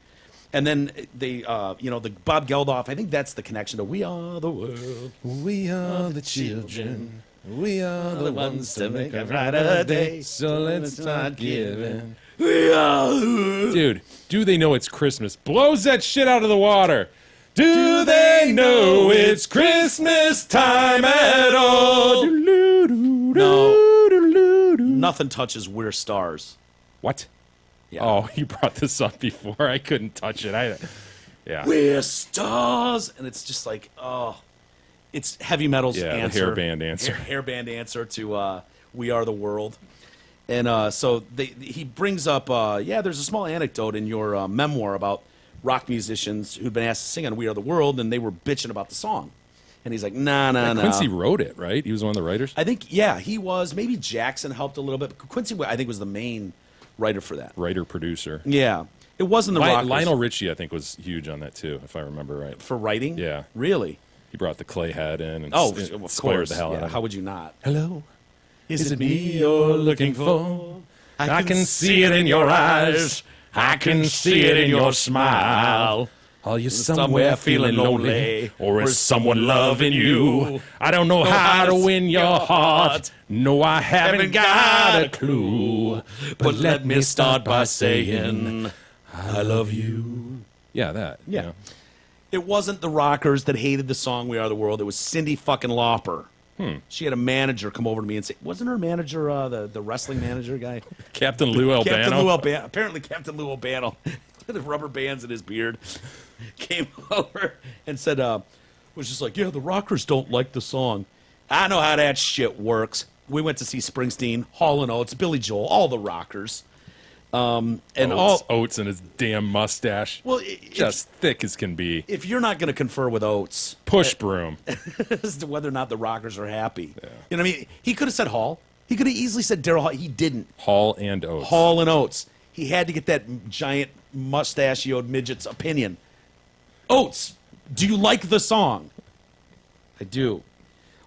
And then they, the Bob Geldof, I think that's the connection to We Are the World. We are the children. We are the ones to make a brighter day. So let's start giving. We are the world. Dude, do they know it's Christmas? Blows that shit out of the water. Do they know it's Christmas time at all? No. Nothing touches We're Stars. What? Yeah. Oh, you brought this up before. I couldn't touch it. Yeah. We're stars. And it's just like, it's heavy metal's answer. The hair band answer. Hair band answer to We Are the World. And so he brings up, there's a small anecdote in your memoir about rock musicians who'd been asked to sing on We Are the World, and they were bitching about the song. And he's like, nah. Quincy wrote it, right? He was one of the writers? I think, yeah, he was. Maybe Jackson helped a little bit. But Quincy, I think, was the main writer for that. Writer-producer. Yeah. It wasn't the Rockers. Lionel Richie, I think, was huge on that, too, if I remember right. For writing? Yeah. Really? He brought the clay head in and of inspired the hell out of it. How would you not? Hello? Is it me you're looking for? I can see it in your eyes. I can see it in your smile. Are you somewhere feeling lonely? Or is someone loving you? I don't know how to win your heart. No, I haven't got a clue. But let me start by saying, I love you. Yeah, that. Yeah. You know. It wasn't the Rockers that hated the song We Are the World. It was Cindy fucking Lauper. She had a manager come over to me and say, wasn't her manager the wrestling manager guy? Captain Lou Albano? Captain Lou Albano. Apparently Captain Lou Albano, with the rubber bands in his beard, came over and said, was just like, yeah, the Rockers don't like the song. I know how that shit works. We went to see Springsteen, Hall & Oates, Billy Joel, all the Rockers. And Oates and his damn mustache. Well, just thick as can be. If you're not going to confer with Oates, push broom as to whether or not the Rockers are happy. Yeah. You know what I mean? He could have said Hall. He could have easily said Daryl Hall. He didn't. Hall and Oates. Hall and Oates. He had to get that giant mustachioed midget's opinion. Oates, do you like the song? I do.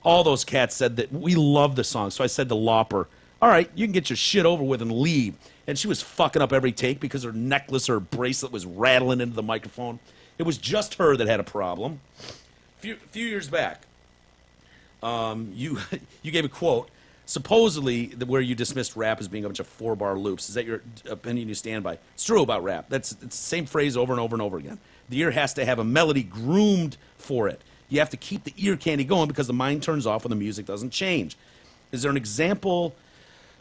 All those cats said that we love the song. So I said to Lauper, all right, you can get your shit over with and leave. And she was fucking up every take because her necklace or bracelet was rattling into the microphone. It was just her that had a problem. A few years back, you gave a quote, supposedly where you dismissed rap as being a bunch of 4-bar loops. Is that your opinion you stand by? It's true about rap. It's the same phrase over and over and over again. The ear has to have a melody groomed for it. You have to keep the ear candy going because the mind turns off when the music doesn't change. Is there an example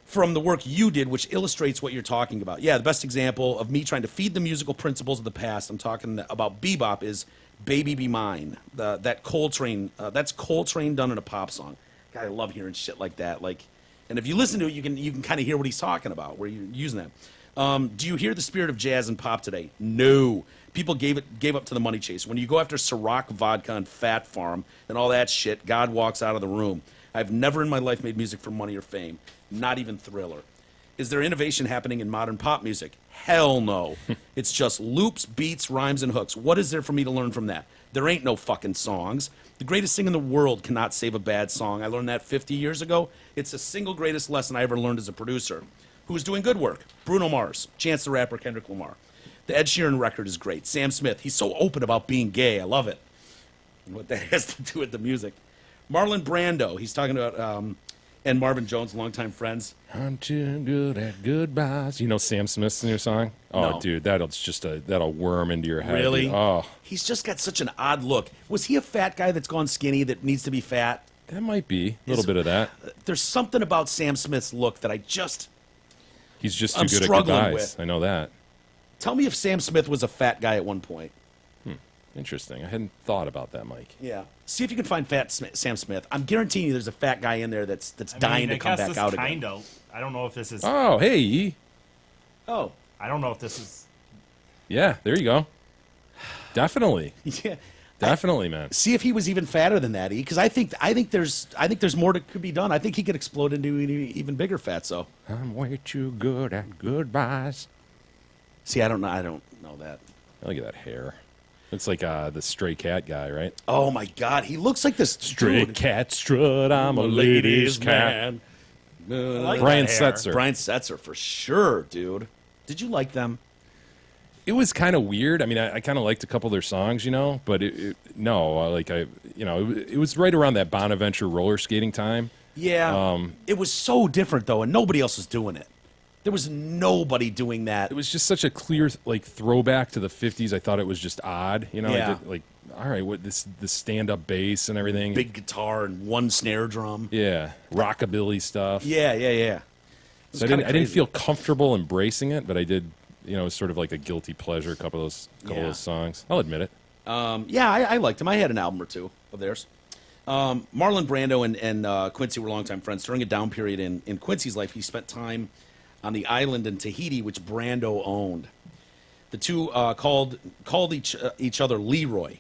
from the work you did which illustrates what you're talking about? Yeah, the best example of me trying to feed the musical principles of the past, I'm talking about bebop, is Baby Be Mine. That Coltrane, that's Coltrane done in a pop song. God, I love hearing shit like that. And if you listen to it, you can kind of hear what he's talking about, where you're using that. Do you hear the spirit of jazz and pop today? No. People gave up to the money chase. When you go after Ciroc vodka and Fat Farm and all that shit, God walks out of the room. I've never in my life made music for money or fame. Not even Thriller. Is there innovation happening in modern pop music? Hell no. It's just loops, beats, rhymes, and hooks. What is there for me to learn from that? There ain't no fucking songs. The greatest thing in the world cannot save a bad song. I learned that 50 years ago. It's the single greatest lesson I ever learned as a producer. Who's doing good work? Bruno Mars, Chance the Rapper, Kendrick Lamar. The Ed Sheeran record is great. Sam Smith, he's so open about being gay. I love it. And what that has to do with the music. Marlon Brando, he's talking about, and Marvin Jones, longtime friends. I'm too good at goodbyes. You know Sam Smith's in your song? Oh, No. dude, that'll worm into your head. Really? Dude. Oh, He's just got such an odd look. Was he a fat guy that's gone skinny that needs to be fat? that might be a little bit of that. There's something about Sam Smith's look that He's just I'm too good at struggling goodbyes. with. I know that. Tell me if Sam Smith was a fat guy at one point. Interesting. I hadn't thought about that, Mike. Yeah. See if you can find fat Sam Smith. I'm guaranteeing you there's a fat guy in there that's dying to come back out again. Kind of. I don't know if this is. Oh, hey. Oh. I don't know if this is. Yeah, there you go. Definitely. Yeah. Definitely, man. See if he was even fatter than that, because I think there's more that could be done. I think he could explode into an even bigger fatso. I'm way too good at goodbyes. See, I don't know that. Look at that hair. Looks like the stray cat guy, right? Oh my God, he looks like this stray cat strut. I'm a ladies' man. Like Brian Setzer. Brian Setzer for sure, dude. Did you like them? It was kind of weird. I mean, I kind of liked a couple of their songs, but it was right around that Bonaventure roller skating time. Yeah. It was so different though, and nobody else was doing it. There was nobody doing that. It was just such a clear throwback to the 50s. I thought it was just odd, Yeah. All right, what this stand-up bass and everything, big guitar and one snare drum. Yeah, rockabilly stuff. Yeah. So I didn't feel comfortable embracing it, but I did. It was sort of like a guilty pleasure. A couple of those songs. I'll admit it. Yeah, I liked them. I had an album or two of theirs. Marlon Brando and Quincy were longtime friends. During a down period in Quincy's life, he spent time on the island in Tahiti, which Brando owned. The two called each other Leroy.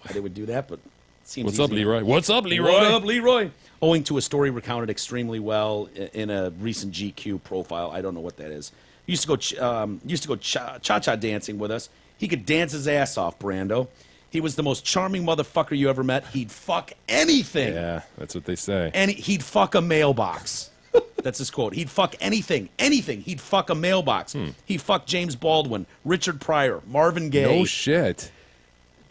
Why they would do that, but it seems What's easy. up, Leroy? What's up, Leroy? What up, Leroy? Owing to a story recounted extremely well in a recent GQ profile. I don't know what that is. He used to go cha-cha dancing with us. He could dance his ass off, Brando. He was the most charming motherfucker you ever met. He'd fuck anything. Yeah, that's what they say. And he'd fuck a mailbox. That's his quote. He'd fuck anything. He'd fuck a mailbox. He'd fuck James Baldwin, Richard Pryor, Marvin Gaye. No shit.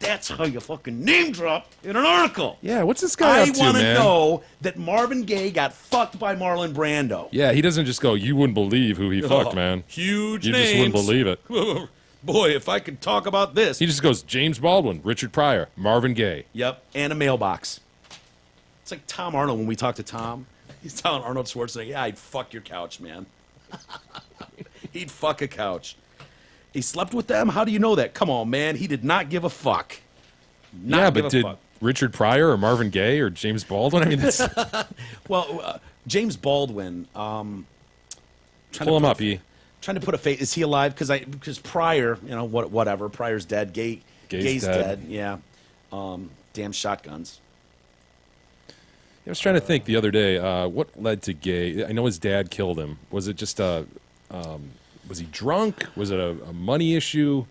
That's how you fucking name drop in an article. Yeah, what's this guy up to, man? I want to know that Marvin Gaye got fucked by Marlon Brando. Yeah, he doesn't just go, you wouldn't believe who he fucked, man. Huge You names. just wouldn't believe it. Boy, if I could talk about this. He just goes, James Baldwin, Richard Pryor, Marvin Gaye. Yep, and a mailbox. It's like Tom Arnold when we talk to Tom. He's telling Arnold Schwarzenegger, yeah, I'd fuck your couch, man. He'd fuck a couch. He slept with them? How do you know that? Come on, man. He did not give a fuck. Did Richard Pryor or Marvin Gaye or James Baldwin? I mean, that's... Well, James Baldwin. Pull him up, E. Trying to put a face. Is he alive? Because Pryor, whatever. Pryor's dead. Gay's dead. Yeah. Damn shotguns. I was trying to think the other day, what led to Gaye? I know his dad killed him. Was it just was he drunk? Was it a money issue?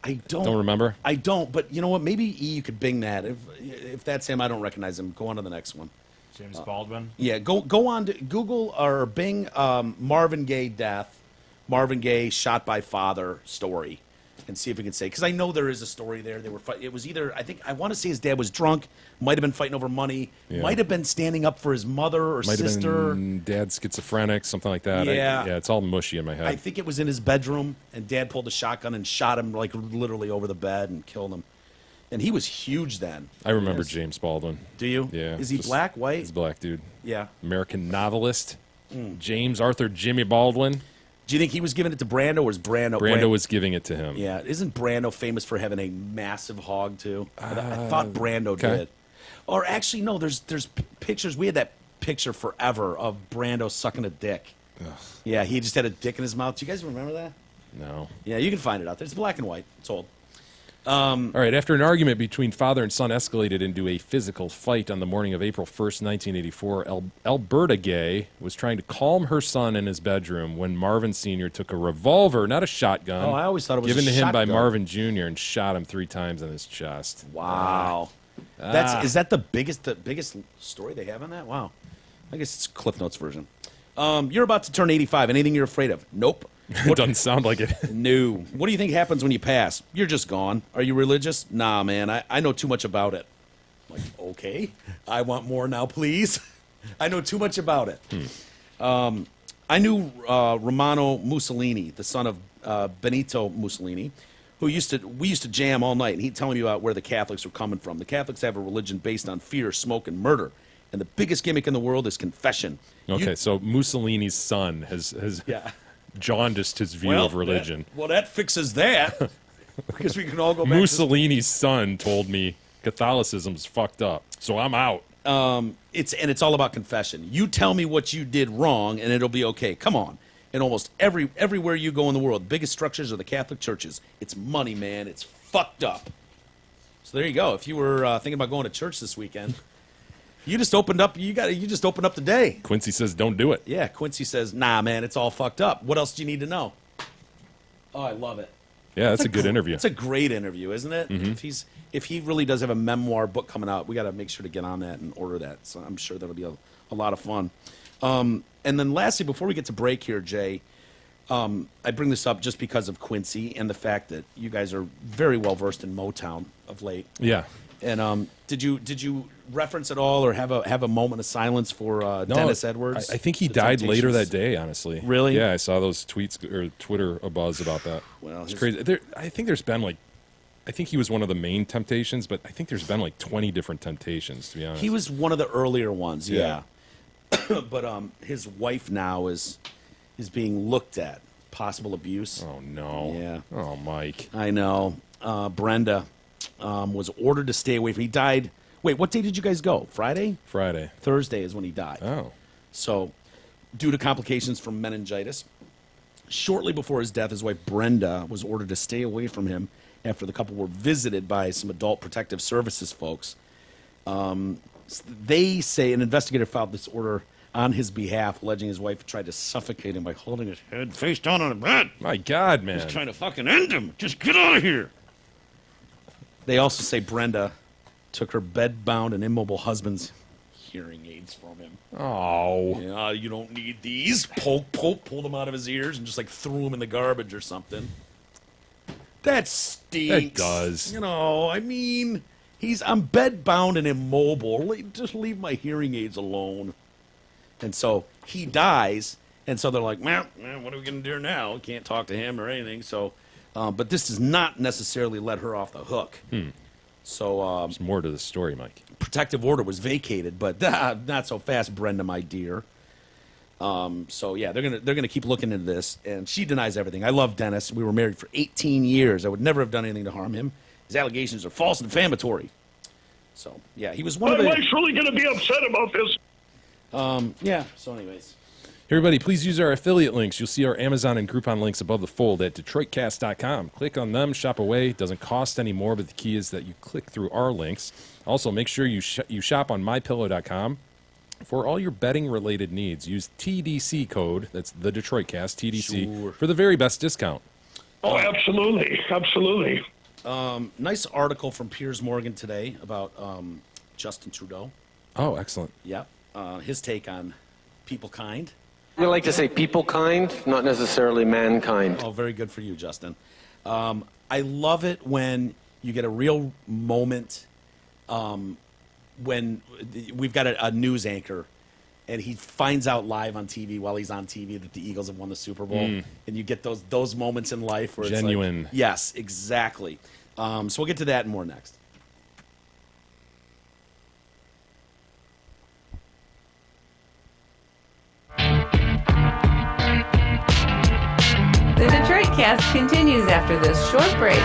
I don't remember. I don't, but you know what? Maybe you could bing that. If that's him, I don't recognize him. Go on to the next one. James Baldwin? Yeah, go on to Google or Bing Marvin Gaye death, Marvin Gaye shot by father story, and see if we can say, because I know there is a story there. They were it was either, I want to say his dad was drunk, might have been fighting over money, might have been standing up for his mother or sister. Have been dad schizophrenic, something like that. Yeah. It's all mushy in my head. I think it was in his bedroom, and dad pulled a shotgun and shot him like literally over the bed and killed him. And he was huge then. I remember James Baldwin. Do you? Yeah. Is he black, white? He's black, dude. Yeah. American novelist. James Arthur Jimmy Baldwin. Do you think he was giving it to Brando, or was Brando? Brando was giving it to him. Yeah. Isn't Brando famous for having a massive hog, too? I thought Brando did. Or actually, no, there's pictures. We had that picture forever of Brando sucking a dick. Ugh. Yeah, he just had a dick in his mouth. Do you guys remember that? No. Yeah, you can find it out there. It's black and white. It's old. All right, after an argument between father and son escalated into a physical fight on the morning of April 1st, 1984, Alberta Gaye was trying to calm her son in his bedroom when Marvin Sr. took a revolver, not a shotgun. Oh, I always thought it was given a to him by shotgun. Marvin Jr. and shot him 3 times in his chest. Wow. Is that the biggest story they have on that? Wow. I guess it's Cliff Notes version. You're about to turn 85. Anything you're afraid of? Nope. It doesn't sound like it. No. What do you think happens when you pass? You're just gone. Are you religious? Nah, man. I know too much about it. I'm like, okay. I want more now, please. I know too much about it. I knew Romano Mussolini, the son of Benito Mussolini, we used to jam all night, and he'd tell me about where the Catholics were coming from. The Catholics have a religion based on fear, smoke, and murder. And the biggest gimmick in the world is confession. Okay, so Mussolini's son has jaundiced his view of religion. That fixes that. Because we can all go back Mussolini's son told me Catholicism's fucked up, so I'm out. It's all about confession. You tell me what you did wrong, and it'll be okay. Come on. And almost everywhere you go in the world, the biggest structures are the Catholic churches. It's money, man. It's fucked up. So there you go. If you were thinking about going to church this weekend, you just opened up. You just opened up the day. Quincy says, "Don't do it." Yeah, Quincy says, "Nah, man, it's all fucked up." What else do you need to know? Oh, I love it. Yeah, that's a good interview. It's a great interview, isn't it? Mm-hmm. If he really does have a memoir book coming out, we got to make sure to get on that and order that. So I'm sure that'll be a lot of fun. And then lastly, before we get to break here, Jay, I bring this up just because of Quincy and the fact that you guys are very well versed in Motown of late. Yeah. And did you reference at all or have a moment of silence for Dennis Edwards? I think he died later that day. Honestly, really? Yeah, I saw those tweets or Twitter a buzz about that. Well, it's crazy. I think there's been I think he was one of the main temptations, but I think there's been 20 different temptations. To be honest, he was one of the earlier ones. Yeah. But his wife now is being looked at possible abuse. Oh no. Yeah. Oh, Mike. I know. Brenda was ordered to stay away from. He died. Wait, what day did you guys go? Friday? Friday. Thursday is when he died. Oh. So, due to complications from meningitis, shortly before his death, his wife Brenda was ordered to stay away from him after the couple were visited by some adult protective services folks. They say an investigator filed this order on his behalf, alleging his wife tried to suffocate him by holding his head face down on the bed. My God, man. He's trying to fucking end him. Just get out of here. They also say Brenda took her bed-bound and immobile husband's hearing aids from him. Oh. Yeah, you don't need these. Pulled them out of his ears and just threw them in the garbage or something. That stinks. That does. You know, I mean, I'm bed-bound and immobile. Just leave my hearing aids alone. And so he dies, and so they're like, man, what are we going to do now? We can't talk to him or anything. So, but this does not necessarily let her off the hook. So there's more to the story, Mike. Protective order was vacated, but not so fast, Brenda, my dear. So yeah, they're gonna keep looking into this, and she denies everything. I love Dennis. We were married for 18 years. I would never have done anything to harm him. His allegations are false and defamatory. So yeah, he was one of the. My wife's really going to be upset about this. Yeah. So anyways. Hey everybody, please use our affiliate links. You'll see our Amazon and Groupon links above the fold at DetroitCast.com. Click on them, shop away. It doesn't cost any more, but the key is that you click through our links. Also, make sure you shop on MyPillow.com. For all your betting-related needs, use TDC code, that's the DetroitCast, TDC, for the very best discount. Oh, absolutely. Absolutely. Nice article from Piers Morgan today about Justin Trudeau. Oh, excellent. Yep. His take on people kind. We like to say people kind, not necessarily mankind. Oh, very good for you, Justin. I love it when you get a real moment when we've got a news anchor and he finds out live on TV while he's on TV that the Eagles have won the Super Bowl. And you get those moments in life where genuine. It's like, yes, exactly. So we'll get to that and more next. The Detroit Cast continues after this short break.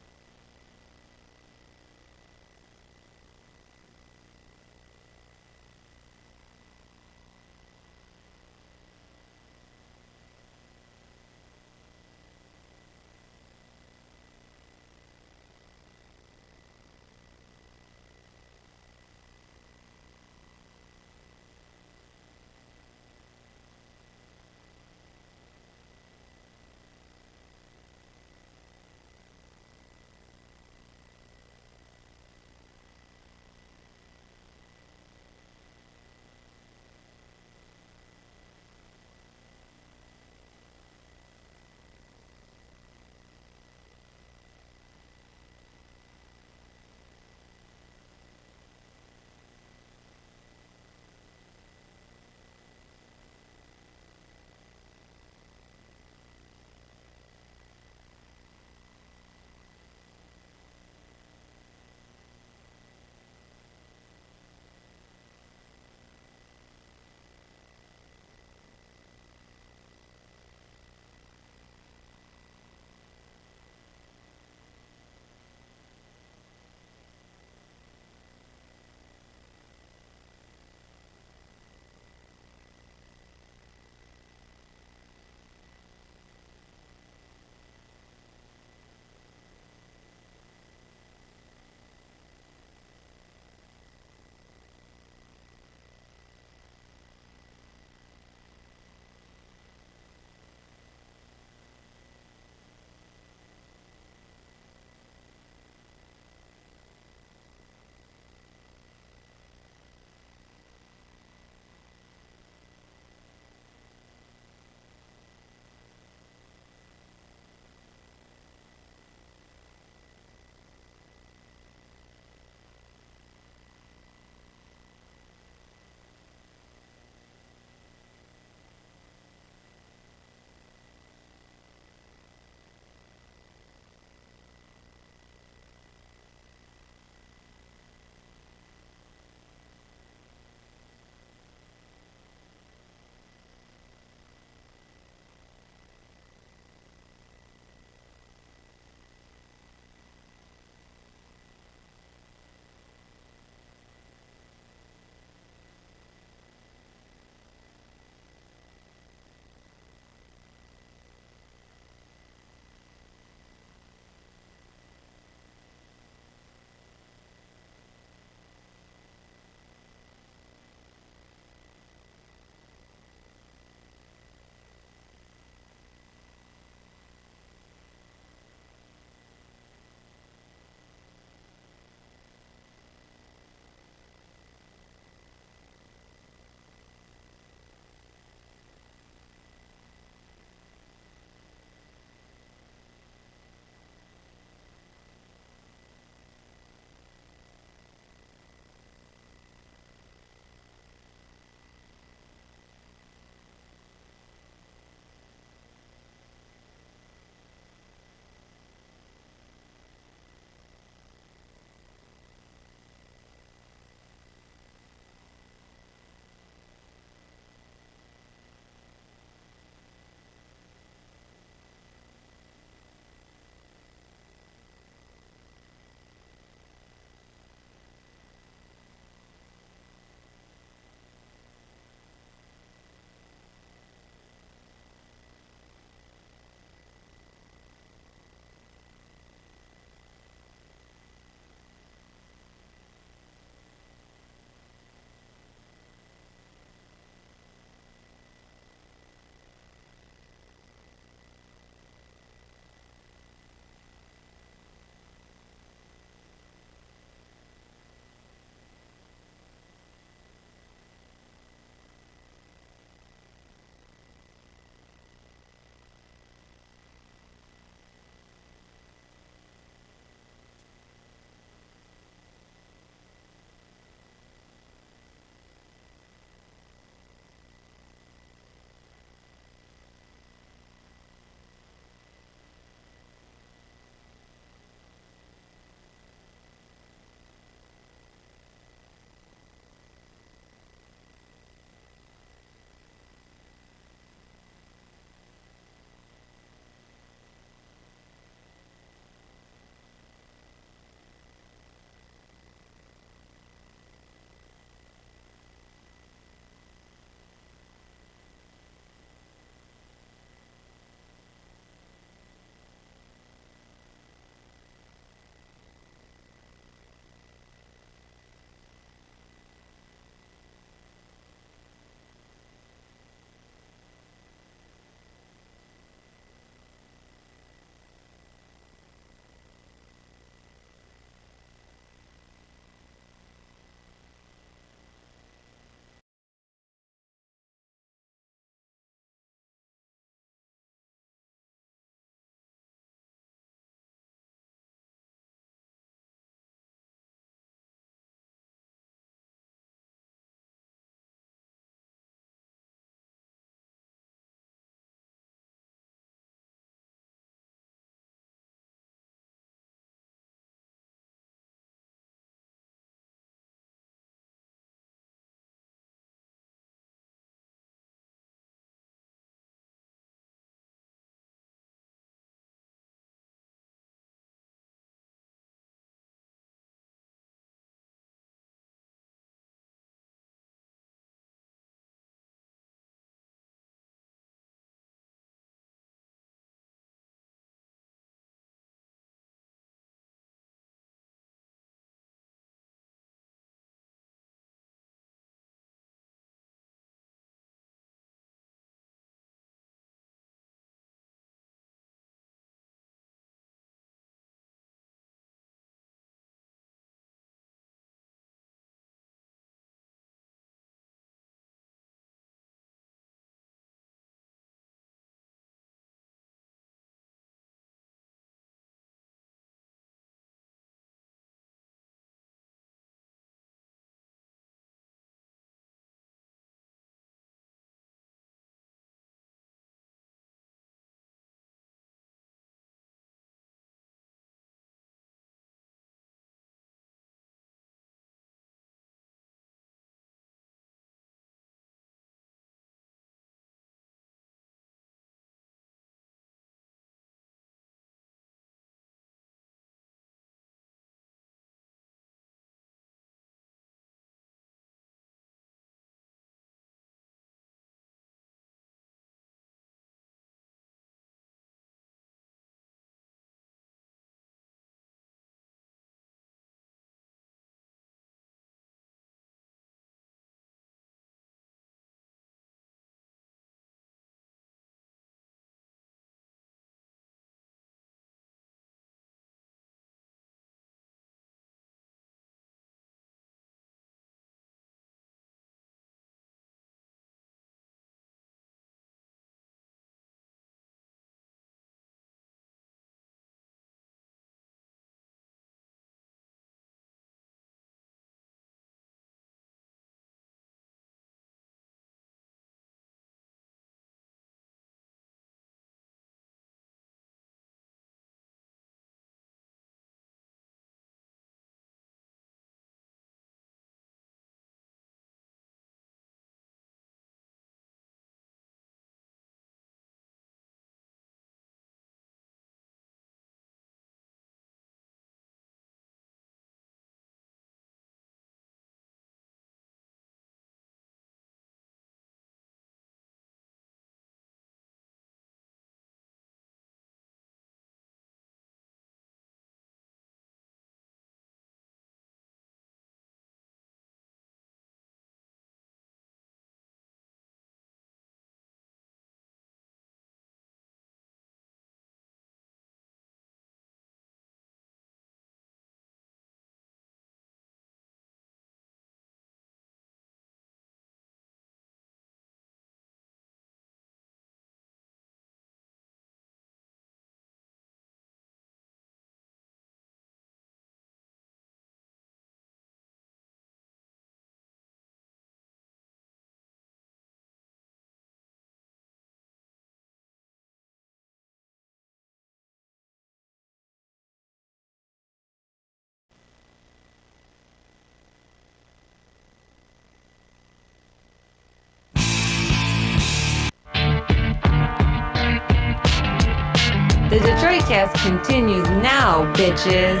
The Detroit Cast continues now, bitches.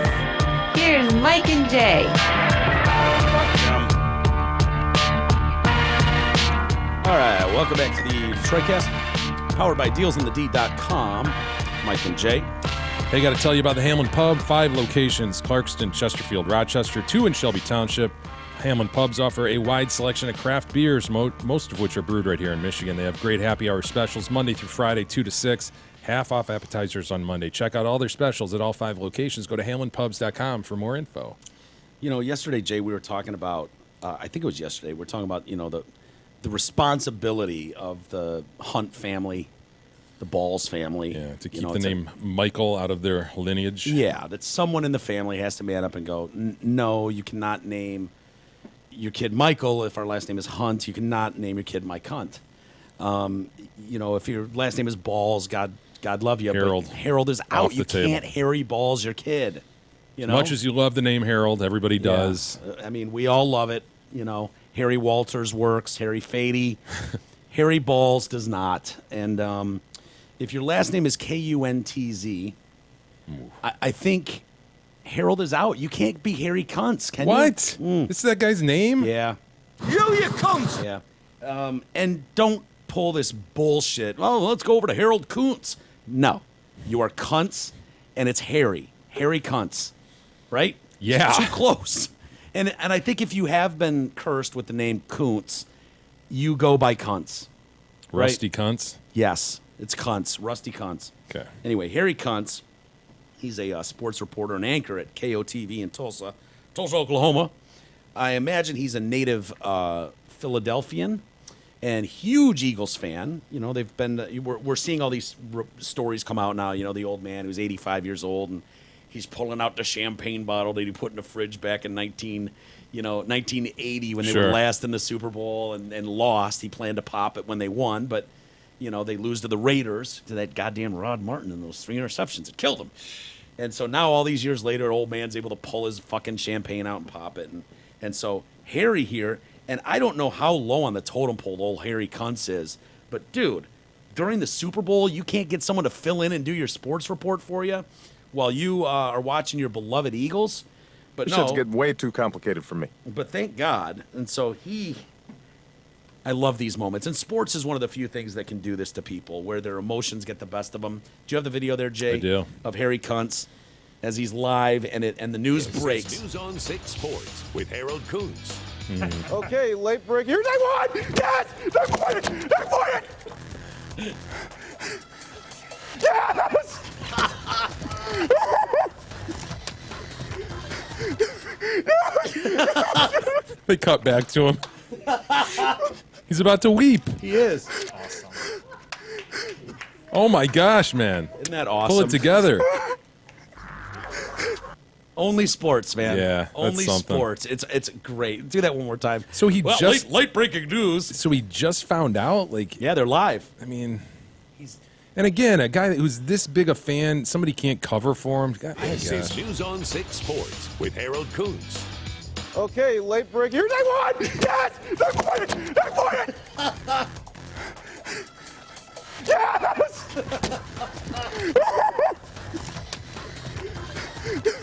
Here's Mike and Jay. All right, welcome back to the Detroit Cast, powered by DealsOnTheD.com. Mike and Jay. Hey, got to tell you about the Hamlin Pub. 5 locations, Clarkston, Chesterfield, Rochester, 2 in Shelby Township. Hamlin Pubs offer a wide selection of craft beers, most of which are brewed right here in Michigan. They have great happy hour specials Monday through Friday, 2 to 6. Half off appetizers on Monday. Check out all their specials at all 5 locations. Go to hamlinpubs.com for more info. You know, yesterday, Jay, we were talking about, I think it was yesterday, we were talking about, the responsibility of the Hunt family, the Balls family. Yeah, to keep the name Michael out of their lineage. Yeah, that someone in the family has to man up and go, no, you cannot name your kid Michael if our last name is Hunt. You cannot name your kid Mike Hunt. If your last name is Balls, God love you. Harold. But Harold is out. Off You the table. can't Harry Balls your kid. As much as you love the name Harold, everybody does. I mean, we all love it. Harry Walters works. Harry Fady. Harry Balls does not. And if your last name is Kuntz, I think Harold is out. You can't be Harry Kuntz, can you? What? This is that guy's name? Yeah. You cunts! Yeah. And don't pull this bullshit. Oh, let's go over to Harold Kuntz. No. You are Kuntz, and it's Harry. Harry Kuntz. Right? Yeah. It's too close. And I think if you have been cursed with the name Kuntz, you go by Kuntz. Right? Rusty Kuntz? Yes. It's Kuntz. Rusty Kuntz. Okay. Anyway, Harry Kuntz, he's a sports reporter and anchor at KOTV in Tulsa, Oklahoma. I imagine he's a native Philadelphian and huge Eagles fan. They've been we're seeing all these stories come out now. The old man who's 85 years old and he's pulling out the champagne bottle that he put in the fridge back in 1980 when they were last in the Super Bowl and lost. He planned to pop it when they won, but they lose to the Raiders, to that goddamn Rod Martin and those 3 interceptions. It killed him. And so now all these years later, old man's able to pull his fucking champagne out and pop it. And so Harry here, and I don't know how low on the totem pole old Harry Kuntz is, but dude, during the Super Bowl, you can't get someone to fill in and do your sports report for you while you are watching your beloved Eagles. But This shit's getting way too complicated for me. But thank God. And so I love these moments. And sports is one of the few things that can do this to people, where their emotions get the best of them. Do you have the video there, Jay? I do. Of Harry Kuntz as he's live and the news breaks. News on 6 Sports with Harold Kuntz. Okay, late break. Here's I won! Yes! They're for it! They're for it! Yes! They cut back to him. He's about to weep. He is. Awesome. Oh my gosh, man. Isn't that awesome? Pull it together. Only sports, man. Yeah, that's Only something. sports. It's great. Do that one more time. So he just late breaking news. So he just found out, yeah, they're live. I mean, and again, a guy who's this big a fan, somebody can't cover for him. God, This is News on 6 Sports with Harold Kuntz. Okay, late break. Here's I won! Yes! They're for it! They're for it! Yes!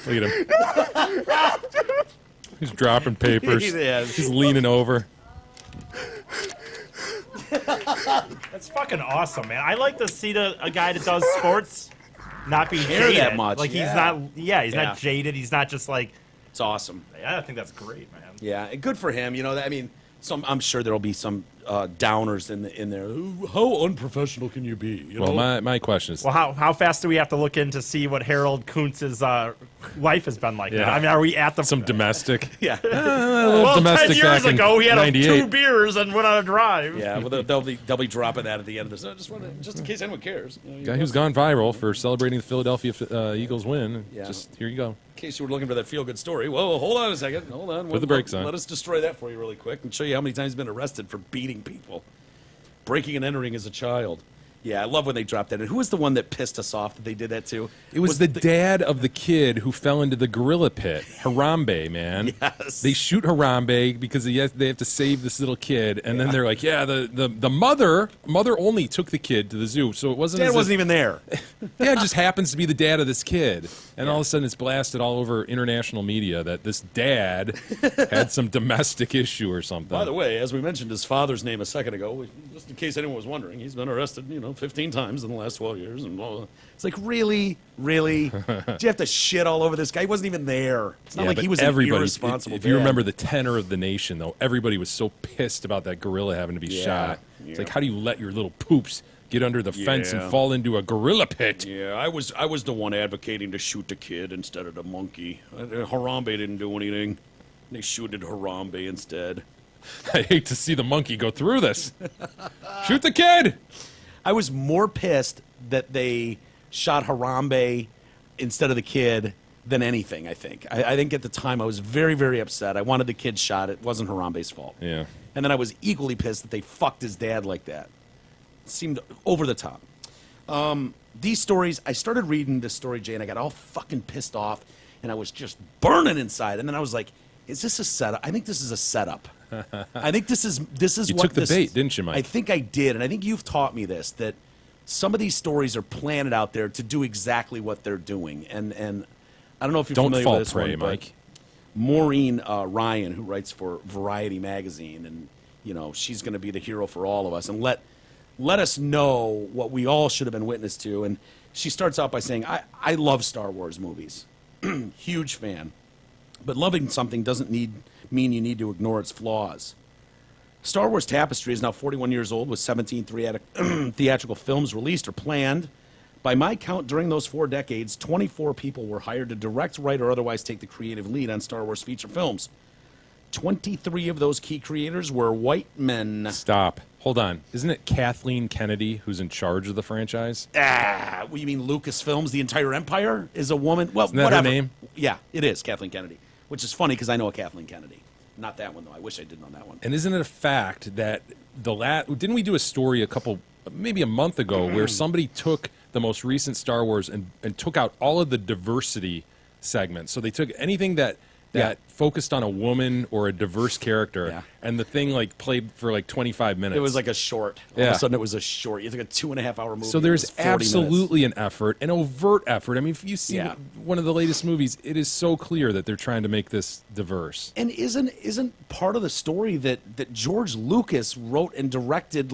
Look at him. He's dropping papers. He is. He's leaning over. That's fucking awesome, man. I like to see a guy that does sports not be Care jaded. that much. Like he's Yeah. not not jaded. He's not just like. It's awesome. Yeah, I think that's great, man. Yeah, and good for him. I'm sure there'll be some downers in there. How unprofessional can you be? Well, my question is, Well, how fast do we have to look in to see what Harold Kuntz's life has been like? Yeah. Now? I mean, are we at the some domestic? Yeah. A little well, domestic 10 years back in ago, he had 98. 2 beers and went on a drive. Yeah, well, they'll be dropping that at the end of this. Just in case anyone cares. Guy who's gone viral for celebrating the Philadelphia Eagles win. Yeah. Just here you go. In case you were looking for that feel-good story. Whoa, hold on a second. Hold on. Put the brakes on. Let us destroy that for you really quick and show you how many times he's been arrested for beating people. Breaking and entering as a child. Yeah, I love when they dropped that in. Who was the one that pissed us off that they did that to? It was the dad of the kid who fell into the gorilla pit. Harambe, man. Yes. They shoot Harambe because they have to save this little kid, and then they're like, yeah, the mother only took the kid to the zoo, so it wasn't. Dad wasn't even there. Dad just happens to be the dad of this kid, and all of a sudden it's blasted all over international media that this dad had some domestic issue or something. By the way, as we mentioned his father's name a second ago, just in case anyone was wondering, he's been arrested, 15 times in the last 12 years, and blah, blah. It's like, really? Did you have to shit all over this guy? He wasn't even there. It's not like he was an irresponsible If dad. you remember the tenor of the nation, though, everybody was so pissed about that gorilla having to be shot. It's like, how do you let your little poops get under the fence and fall into a gorilla pit? Yeah, I was the one advocating to shoot the kid instead of the monkey. Harambe didn't do anything. They shooted Harambe instead. I hate to see the monkey go through this. Shoot the kid! I was more pissed that they shot Harambe instead of the kid than anything, I think. I think at the time I was very, very upset. I wanted the kid shot. It wasn't Harambe's fault. Yeah. And then I was equally pissed that they fucked his dad like that. It seemed over the top. These stories, I started reading this story, Jay, and I got all fucking pissed off, and I was just burning inside. And then I was like, is this a setup? I think this is a setup. I think this is You what took the this, bait, didn't you, Mike? I think I did, and I think you've taught me this, that some of these stories are planted out there to do exactly what they're doing. And I don't know if you're Don't familiar fall with this prey, one, but Mike. Maureen Ryan, who writes for Variety magazine, and she's going to be the hero for all of us, and let us know what we all should have been witness to. And she starts out by saying, I love Star Wars movies, huge fan, but loving something doesn't mean you need to ignore its flaws. Star Wars Tapestry is now 41 years old with 17 theatrical films released or planned. By my count, during those 4 decades, 24 people were hired to direct, write, or otherwise take the creative lead on Star Wars feature films. 23 of those key creators were white men. Stop. Hold on. Isn't it Kathleen Kennedy who's in charge of the franchise? What, you mean Lucasfilms, the entire empire, is a woman? Well, Isn't that whatever. her name? Yeah, it is Kathleen Kennedy, which is funny because I know a Kathleen Kennedy. Not that one, though. I wish I did know that one. And isn't it a fact that didn't we do a story maybe a month ago, where somebody took the most recent Star Wars and took out all of the diversity segments? So they took anything that focused on a woman or a diverse character, and the thing played for 25 minutes. It was like a short. All of a sudden, it was a short. It's like a 2.5 hour movie. So there's It was 40 absolutely minutes. an effort, an overt effort. I mean, if you see one of the latest movies, it is so clear that they're trying to make this diverse. And isn't part of the story that George Lucas wrote and directed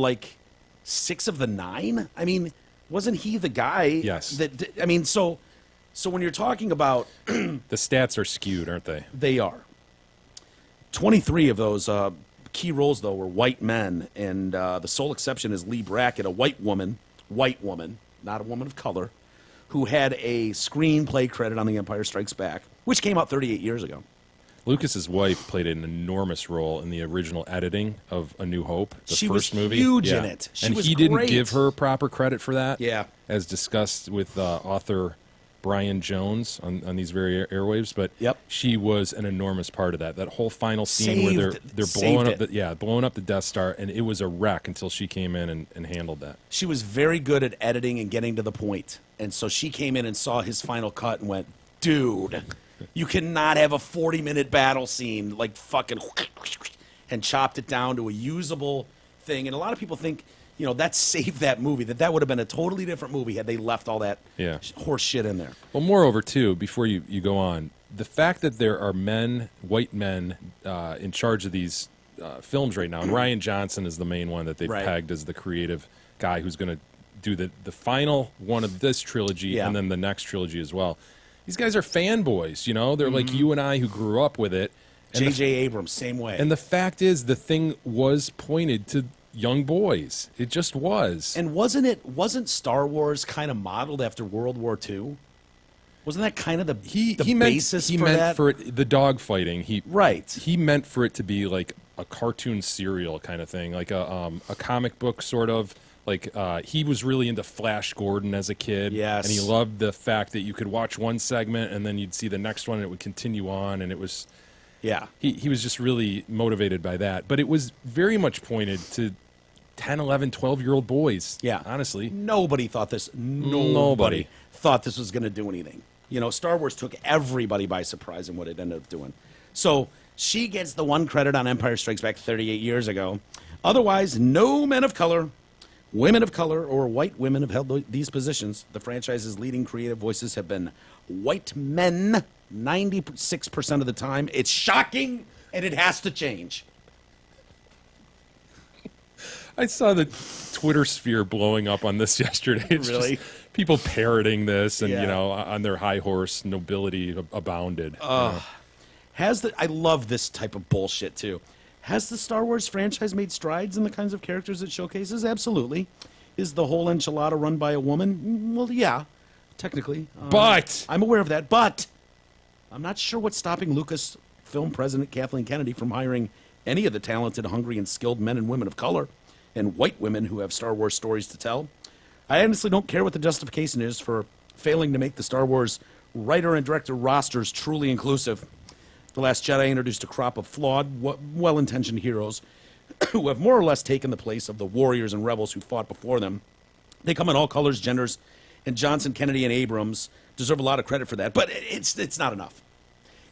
6 of the 9? I mean, wasn't he the guy? Yes. So when you're talking about the stats are skewed, aren't they? They are. 23 of those key roles, though, were white men, and the sole exception is Lee Brackett, a white woman, not a woman of color, who had a screenplay credit on The Empire Strikes Back, which came out 38 years ago. Lucas's wife played an enormous role in the original editing of A New Hope, the She first was movie. huge in it. She and was he didn't great. give her proper credit for that. Yeah. As discussed with author Brian Jones on these very airwaves, but she was an enormous part of that. That whole final scene where they're blowing up the Death Star, and it was a wreck until she came in and handled that. She was very good at editing and getting to the point. And so she came in and saw his final cut and went, dude, you cannot have a 40-minute battle scene fucking and chopped it down to a usable thing. And a lot of people think, that saved that movie, that would have been a totally different movie had they left all that horse shit in there. Well, moreover, too, before you go on, the fact that there are white men in charge of these films right now, and Rian Johnson is the main one that they've pegged as the creative guy who's going to do the final one of this trilogy and then the next trilogy as well. These guys are fanboys, They're like you and I who grew up with it. J.J. Abrams, same way. And the fact is, the thing was pointed to young boys. It just was. And wasn't Star Wars kind of modeled after World War II? Wasn't that kind of the basis he for meant that? for it, the dog fighting. He meant for it to be like a cartoon serial kind of thing, like a comic book sort of. He was really into Flash Gordon as a kid. Yes. And he loved the fact that you could watch one segment and then you'd see the next one and it would continue on, and it was... Yeah. He was just really motivated by that. But it was very much pointed to 10, 11, 12-year-old boys. Yeah. Honestly. Nobody thought this. Nobody thought this was going to do anything. You know, Star Wars took everybody by surprise in what it ended up doing. So she gets the one credit on Empire Strikes Back 38 years ago. Otherwise, no men of color, women of color, or white women have held these positions. The franchise's leading creative voices have been white men 96% of the time. It's shocking, and it has to change. I saw the Twitter sphere blowing up on this yesterday. It's Really? just people parroting this and, Yeah. you know, on their high horse, nobility abounded. I love this type of bullshit, too. Has the Star Wars franchise made strides in the kinds of characters it showcases? Absolutely. Is the whole enchilada run by a woman? Well, yeah, technically. But I'm aware of that. But I'm not sure what's stopping Lucasfilm President Kathleen Kennedy from hiring any of the talented, hungry, and skilled men and women of color and white women who have Star Wars stories to tell. I honestly don't care what the justification is for failing to make the Star Wars writer and director rosters truly inclusive. The Last Jedi introduced a crop of flawed, well-intentioned heroes who have more or less taken the place of the warriors and rebels who fought before them. They come in all colors, genders, and Johnson, Kennedy, and Abrams deserve a lot of credit for that. But it's not enough.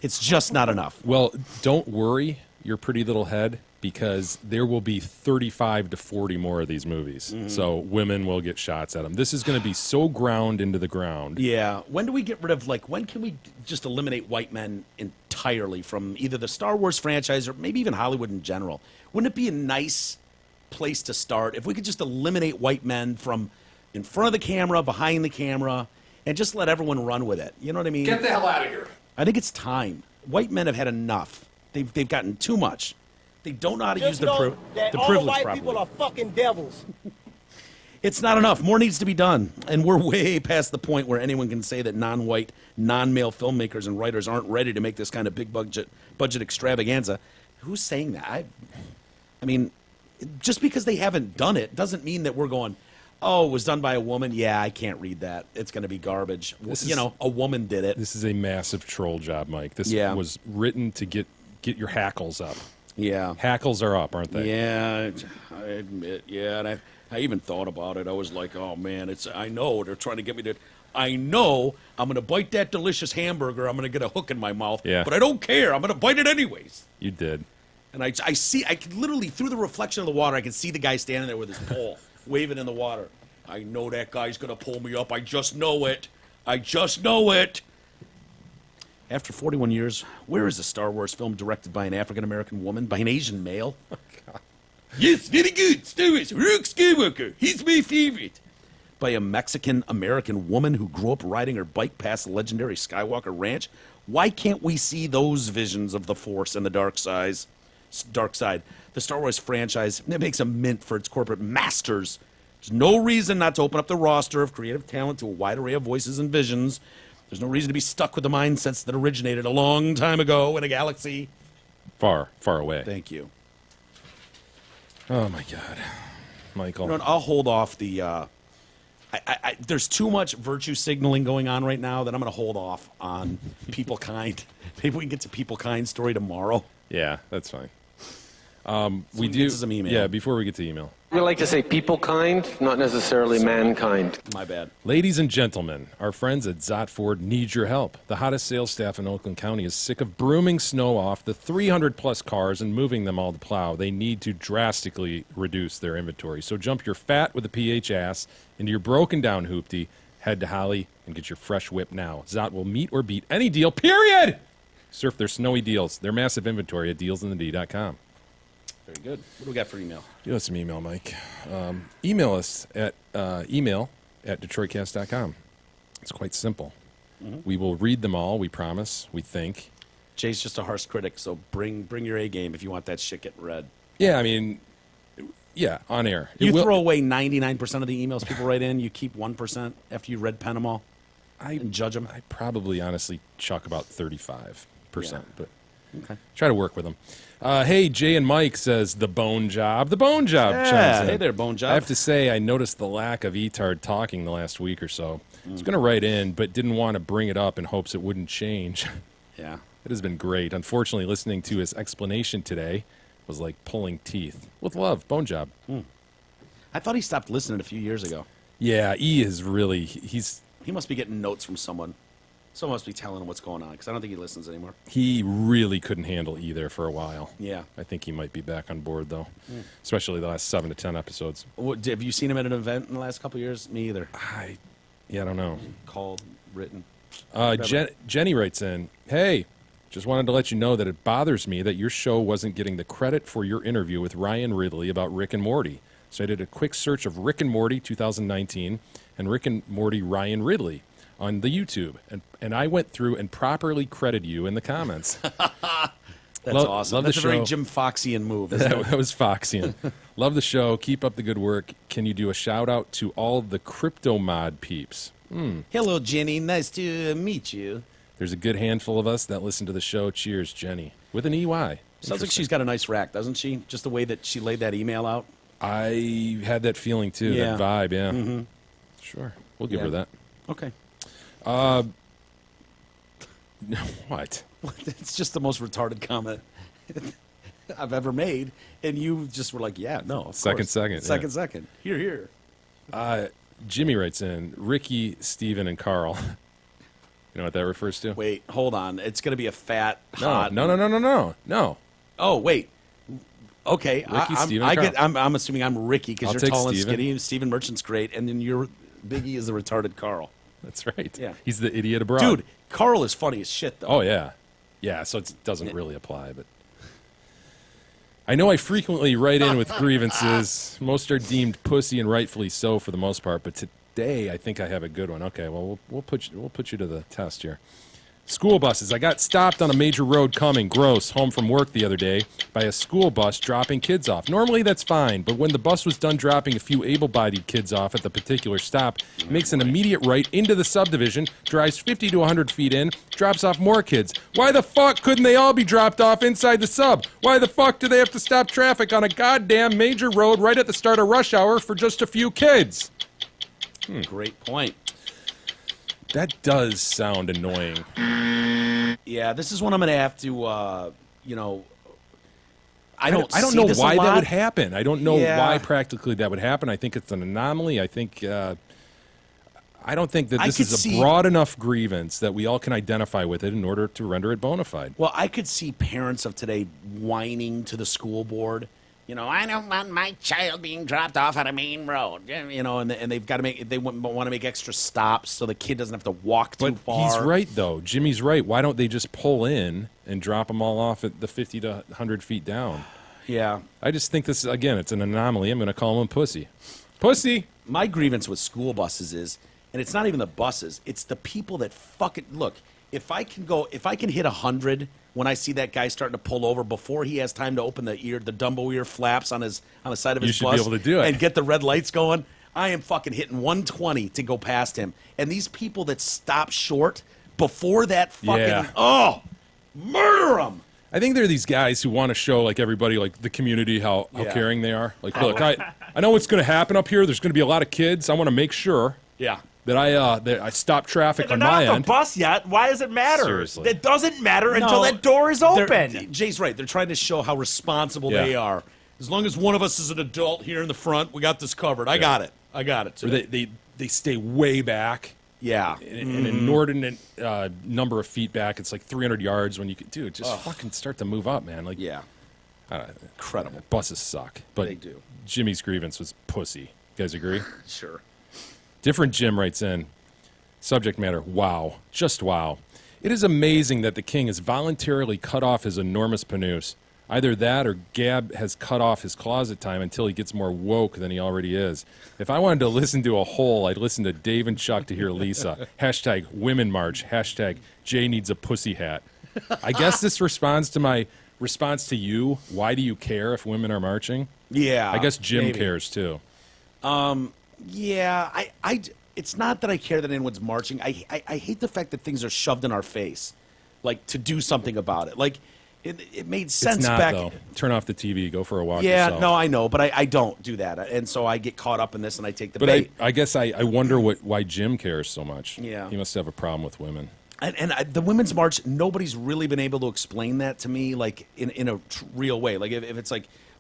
It's just not enough. Well, don't worry your pretty little head, because there will be 35 to 40 more of these movies. Mhm. So women will get shots at them. This is going to be so ground into the ground. Yeah. When do we get rid of, when can we just eliminate white men entirely from either the Star Wars franchise or maybe even Hollywood in general? Wouldn't it be a nice place to start if we could just eliminate white men from in front of the camera, behind the camera, and just let everyone run with it? You know what I mean? Get the hell out of here. I think it's time. White men have had enough. They've gotten too much. They don't know how to use the all privilege white properly. people are fucking devils. It's not enough. More needs to be done. And we're way past the point where anyone can say that non-white, non-male filmmakers and writers aren't ready to make this kind of big budget extravaganza. Who's saying that? I mean, just because they haven't done it doesn't mean that we're going, oh, it was done by a woman. Yeah, I can't read that. It's going to be garbage. A woman did it. This is a massive troll job, Mike. This Yeah. was written to get your hackles up. Yeah. Hackles are up, aren't they? Yeah, I admit. Yeah, and I even thought about it. I was like, oh, man, I know they're trying to get me to. I know I'm going to bite that delicious hamburger. I'm going to get a hook in my mouth. Yeah. But I don't care. I'm going to bite it anyways. You did. And I could literally, through the reflection of the water, I could see the guy standing there with his pole, waving in the water. I know that guy's going to pull me up. I just know it. I just know it. After 41 years, where is a Star Wars film directed by an African-American woman, by an Asian male? Oh, God. Yes, very good. Star Wars. Luke Skywalker. He's my favorite. By a Mexican-American woman who grew up riding her bike past the legendary Skywalker Ranch? Why can't we see those visions of the Force and the dark side? The Star Wars franchise, it makes a mint for its corporate masters. There's no reason not to open up the roster of creative talent to a wide array of voices and visions. There's no reason to be stuck with the mindsets that originated a long time ago in a galaxy far, far away. Thank you. Oh, my God. Michael. You know, I'll hold off the... there's too much virtue signaling going on right now that I'm going to hold off on people kind. Maybe we can get to people kind story tomorrow. Yeah, that's fine. We do some email. Yeah, before we get to email. We like to say people kind, not necessarily mankind. My bad. Ladies and gentlemen, our friends at Zott Ford need your help. The hottest sales staff in Oakland County is sick of brooming snow off the 300-plus cars and moving them all to plow. They need to drastically reduce their inventory. So jump your fat with a PH ass into your broken-down hoopty, head to Holly, and get your fresh whip now. Zott will meet or beat any deal, period! Surf their snowy deals, their massive inventory at dealsinthed.com. Very good. What do we got for email? Give us some email, Mike. Email us at email@detroitcast.com. It's quite simple. Mm-hmm. We will read them all, we promise, we think. Jay's just a harsh critic, so bring your A game if you want that shit getting read. Yeah, I mean, yeah, on air. You throw away 99% of the emails people write in. You keep 1% after you red pen them all and judge them. I probably, honestly, chuck about 35%, but okay. Try to work with them. Hey, Jay and Mike says the bone job. The bone job chimes in. Hey there, bone job. I have to say, I noticed the lack of E-Tard talking the last week or so. I was going to write in, but didn't want to bring it up in hopes it wouldn't change. Yeah. It has been great. Unfortunately, listening to his explanation today was like pulling teeth. With love, bone job. I thought he stopped listening a few years ago. Yeah, E is really He must be getting notes from someone. Someone must be telling him what's going on because I don't think he listens anymore. he really couldn't handle E there for a while. Yeah. I think he might be back on board though, especially the last 7 to 10 episodes. Have you seen him at an event in the last couple of years? Me either. I don't know. Called, written. Jenny writes in, "Hey, just wanted to let you know that it bothers me that your show wasn't getting the credit for your interview with Ryan Ridley about Rick and Morty. So I did a quick search of Rick and Morty 2019 and Rick and Morty Ryan Ridley on the YouTube, and I went through and properly credited you in the comments." That's awesome. That's a very Jim Foxian move. That was Foxian. Love the show. Keep up the good work. Can you do a shout out to all the crypto mod peeps? Hello, Jenny. Nice to meet you. There's a good handful of us that listen to the show. Cheers, Jenny. With an EY. Sounds like she's got a nice rack, doesn't she? Just the way that she laid that email out. I had that feeling too, that vibe, yeah. Mm-hmm. Sure. We'll give her that. Okay. What? It's just the most retarded comment I've ever made. And you just were like, yeah, no. Of Second. Here. Jimmy writes in, Ricky, Steven, and Carl. You know what that refers to? Wait, hold on. It's going to be a fat, hot. No. Oh, wait. Okay. Ricky, Steven, and Carl. I'm assuming I'm Ricky because I'll you're take tall and Steven. skinny. Steven Merchant's great. And then you're Biggie is the retarded Carl. That's right. Yeah. He's the idiot abroad. Dude, Carl is funny as shit, though. Oh, yeah. Yeah, so it doesn't really apply, but I know I frequently write in with grievances. Most are deemed pussy, and rightfully so for the most part. But today, I think I have a good one. Okay, well, we'll put you to the test here. School buses. I got stopped on a major road coming, gross, home from work the other day by a school bus dropping kids off. Normally that's fine, but when the bus was done dropping a few able-bodied kids off at the particular stop, it makes an immediate right into the subdivision, drives 50 to 100 feet in, drops off more kids. Why the fuck couldn't they all be dropped off inside the sub? Why the fuck do they have to stop traffic on a goddamn major road right at the start of rush hour for just a few kids? Great point. That does sound annoying. Yeah, this is one I'm going to have to, I don't know why that would happen. I don't know why practically that would happen. I think it's an anomaly. I think I don't think that this is a broad enough grievance that we all can identify with it in order to render it bona fide. Well, I could see parents of today whining to the school board. I don't want my child being dropped off on a main road. And they've got to they want to make extra stops so the kid doesn't have to walk too far. He's right, though. Jimmy's right. Why don't they just pull in and drop them all off at the 50 to 100 feet down? Yeah. I just think this, again, it's an anomaly. I'm going to call him pussy. Pussy! My grievance with school buses is, and it's not even the buses, it's the people that fucking, look, if I can hit 100 when I see that guy starting to pull over before he has time to open the Dumbo ear flaps on the side of his bus, you should be able to do it and get the red lights going, I am fucking hitting 120 to go past him. And these people that stop short before that fucking murder them. I think there are these guys who want to show everybody, the community, how caring they are. Look, I know what's going to happen up here. There's going to be a lot of kids. I want to make sure. Yeah. That I stop traffic on my end. They're not end. the bus yet. Why does it matter? Seriously. It doesn't matter until that door is open. Jay's right. They're trying to show how responsible they are. As long as one of us is an adult here in the front, we got this covered. I got it. Or they stay way back. Yeah. An inordinate number of feet back. It's 300 yards when you can. Dude, just fucking start to move up, man. Incredible. Buses suck. But they do. Jimmy's grievance was pussy. You guys agree? Sure. Different Jim writes in, subject matter, wow, just wow. It is amazing that the king has voluntarily cut off his enormous panous. Either that or Gab has cut off his closet time until he gets more woke than he already is. If I wanted to listen to a whole, I'd listen to Dave and Chuck to hear Lisa. # Women March. # Jay needs a pussy hat. I guess this responds to my response to you. Why do you care if women are marching? Yeah. I guess Jim maybe. cares too. Yeah, it's not that I care that anyone's marching. I hate the fact that things are shoved in our face, to do something about it. It made sense it's not, back. Though. Turn off the TV, go for a walk. Yeah, yourself. no, I know, but I don't do that, and so I get caught up in this, and I take the But bait. I guess I wonder why Jim cares so much. Yeah, he must have a problem with women. And the Women's March, nobody's really been able to explain that to me, in a real way. If it's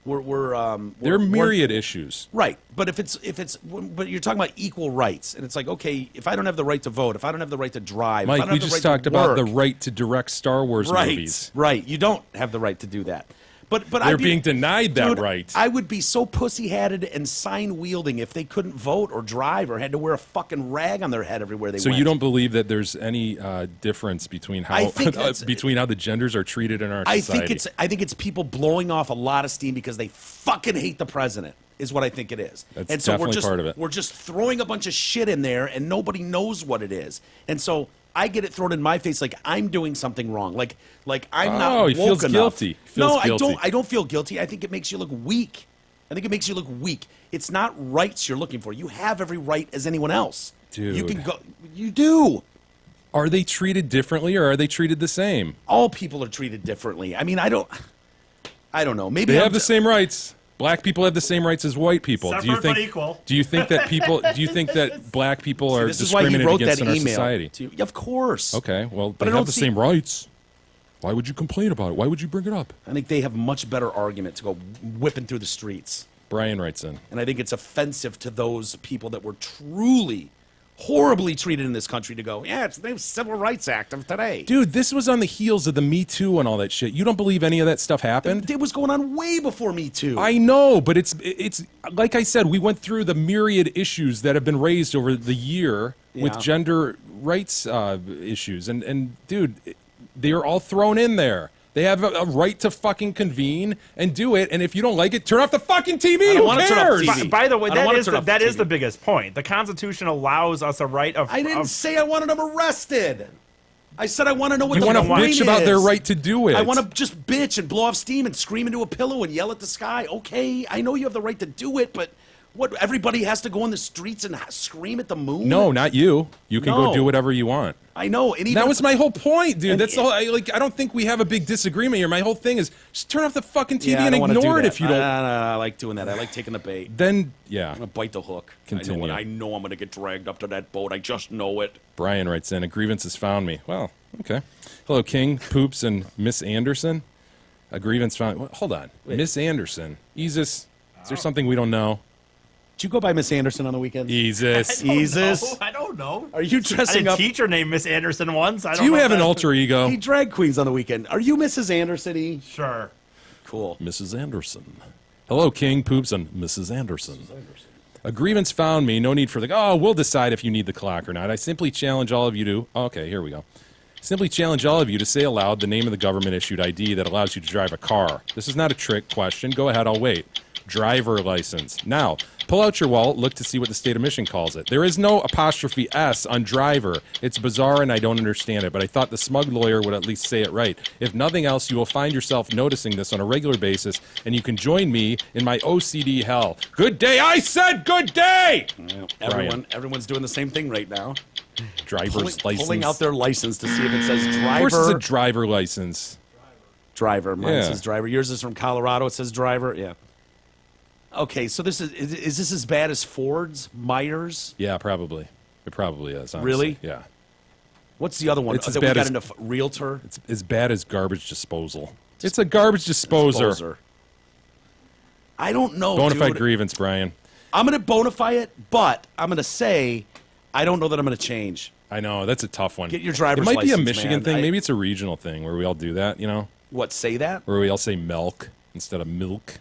There are myriad issues, right? But but you're talking about equal rights, and it's like, okay, if I don't have the right to vote, if I don't have the right to drive, Mike, if I don't we have the just right talked to about work, the right to direct Star Wars movies. Right, you don't have the right to do that. But they're being denied that dude, right. I would be so pussy-hatted and sign-wielding if they couldn't vote or drive or had to wear a fucking rag on their head everywhere they went. So you don't believe that there's any difference between how between how the genders are treated in our society? I think it's people blowing off a lot of steam because they fucking hate the president. Is what I think it is. That's and so definitely part of it. We're just throwing a bunch of shit in there, and nobody knows what it is. And so I get it thrown in my face like I'm doing something wrong. Like I'm not woke he feels enough. guilty. Guilty. I don't feel guilty. I think it makes you look weak. It's not rights you're looking for. You have every right as anyone else. Dude. You can go. You do. Are they treated differently or are they treated the same? All people are treated differently. I mean, I don't know. Maybe they have the same rights. Black people have the same rights as white people. Separate but equal. Do you think that black people are discriminated against in our society? Of course. Okay, well, they have the same rights. Why would you complain about it? Why would you bring it up? I think they have much better argument to go whipping through the streets. Brian writes in. And I think it's offensive to those people that were truly horribly treated in this country to go, yeah, it's the Civil Rights Act of today. Dude, this was on the heels of the Me Too and all that shit. You don't believe any of that stuff happened? It was going on way before Me Too. I know, but it's like I said, we went through the myriad issues that have been raised over the year with gender rights issues. And dude, they are all thrown in there. They have a right to fucking convene and do it, and if you don't like it, turn off the fucking TV. Who cares? By the way, that is the biggest point. The Constitution allows us a right of... I didn't say I wanted them arrested. I said I want to know what you want to bitch about their right to do it. I want to just bitch and blow off steam and scream into a pillow and yell at the sky. Okay, I know you have the right to do it, but what, everybody has to go in the streets and scream at the moon? No, not you. You can go do whatever you want. I know. And that was my whole point, dude. That's the whole. I don't think we have a big disagreement here. My whole thing is just turn off the fucking TV and ignore it if you don't. I like doing that. I like taking the bait. Then, yeah. I'm going to bite the hook. Continue. I know I'm going to get dragged up to that boat. I just know it. Brian writes in, a grievance has found me. Well, okay. Hello, King, Poops, and Miss Anderson. A grievance found... Well, hold on. Wait. Miss Anderson. Is there something we don't know? Did you go by Miss Anderson on the weekend? Jesus. I don't know. Are you dressing up? I had a teacher named Miss Anderson once. Do you have an alter ego? He drag queens on the weekend. Are you Mrs. Anderson? Sure. Cool. Mrs. Anderson. Hello, King, Poops, and Mrs. Anderson. A grievance found me. No need for we'll decide if you need the clock or not. I simply challenge all of you to... Okay, here we go. Simply challenge all of you to say aloud the name of the government-issued ID that allows you to drive a car. This is not a trick question. Go ahead, I'll wait. Driver license. Now, pull out your wallet, look to see what the state of Michigan calls it. There is no apostrophe S on driver. It's bizarre and I don't understand it, but I thought the smug lawyer would at least say it right. If nothing else, you will find yourself noticing this on a regular basis, and you can join me in my OCD hell. Good day! I said good day! Everyone's doing the same thing right now. Driver's license. Pulling out their license to see if it says driver. Of course it's a driver license. Driver. Mine says driver. Yours is from Colorado. It says driver. Yeah. Okay, so is this as bad as Ford's, Myers? Yeah, probably. It probably is, honestly. Really? Yeah. What's the other one? It's as bad as realtor? It's as bad as garbage disposal. It's a garbage disposer. I don't know, bona fide grievance, Brian. I'm going to bona fide it, but I'm going to say I don't know that I'm going to change. I know, that's a tough one. Get your driver's license. It might license, be a Michigan man. thing. Maybe it's a regional thing where we all do that, What, say that? Where we all say milk instead of milk.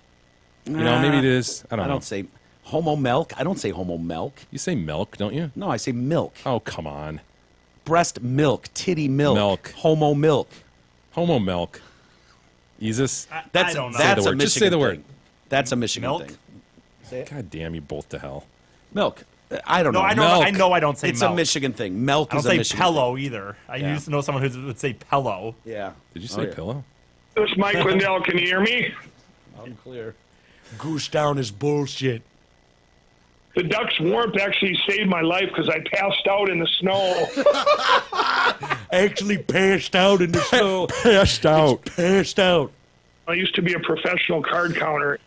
Maybe it is. I don't know. I don't say homo milk. I don't say homo milk. You say milk, don't you? No, I say milk. Oh, come on. Breast milk, titty milk. Milk. Homo milk. Homo milk. Jesus? I don't know. That's a Michigan Just say the word. thing. That's a Michigan Milk? thing. Say it. God damn you both to hell. Milk. I don't know. I know I don't say it's milk. A Michigan thing. Milk is a Michigan Michigan thing. I don't say pillow thing. either. I used to know someone who would say pillow. Yeah. Did you say pillow? This is Mike Lindell. Can you hear me? I'm clear. Goose down is bullshit. The duck's warmth actually saved my life because I passed out in the snow. Actually passed out in the snow. Passed out. Passed out. I used to be a professional card counter.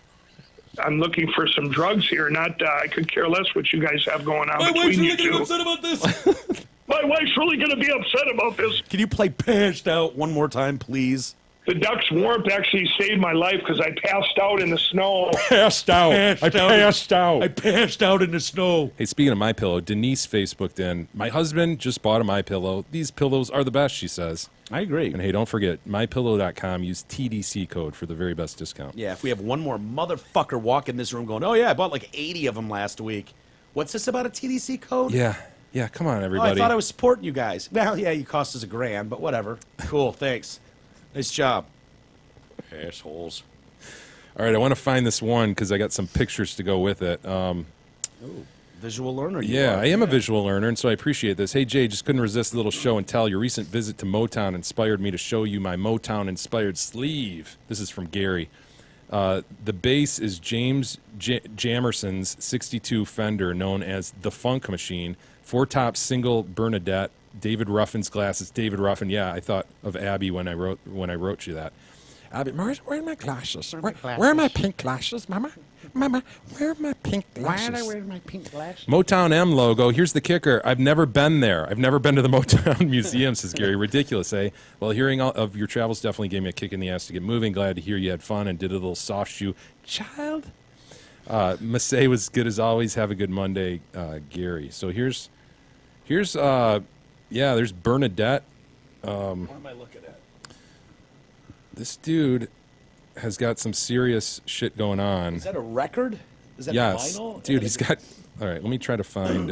I'm looking for some drugs here. Not, I could care less what you guys have going on between you two. My wife's really going to be upset about this. My wife's really going to be upset about this. Can you play passed out one more time, please? The duck's warmth actually saved my life because I passed out in the snow. Passed out. I passed out. I passed out in the snow. Hey, speaking of MyPillow, Denise Facebooked in, my husband just bought a MyPillow. These pillows are the best, she says. I agree. And hey, don't forget, mypillow.com, use TDC code for the very best discount. Yeah, if we have one more motherfucker walk in this room going, oh yeah, I bought like 80 of them last week. What's this about a TDC code? Yeah, come on, Oh, everybody. I thought I was supporting you guys. Well, yeah, you cost us $1,000, but whatever. Cool, thanks. Nice job. Assholes. All right, I want to find this one because I got some pictures to go with it. Visual learner. Yeah, I am a visual learner, and so I appreciate this. Hey, Jay, just couldn't resist a little show and tell. Your recent visit to Motown inspired me to show you my Motown-inspired sleeve. This is from Gary. The bass is James Jamerson's 62 Fender, known as the Funk Machine. 4-top single Bernadette. David Ruffin's glasses. David Ruffin. Yeah, I thought of Abby when I wrote you that. Abby, where are my glasses? Where are my pink glasses, Mama? Mama, where are my pink glasses? Why are I wearing my pink glasses? Motown M logo. Here's the kicker. I've never been there. I've never been to the Motown Museum, says Gary. Ridiculous, eh? Well, hearing of your travels definitely gave me a kick in the ass to get moving. Glad to hear you had fun and did a little soft shoe. Child. Massey was good as always. Have a good Monday, Gary. So here's there's Bernadette. What am I looking at? This dude has got some serious shit going on. Is that a record? Is that yes. vinyl? Dude, he's got... All right, let me try to find...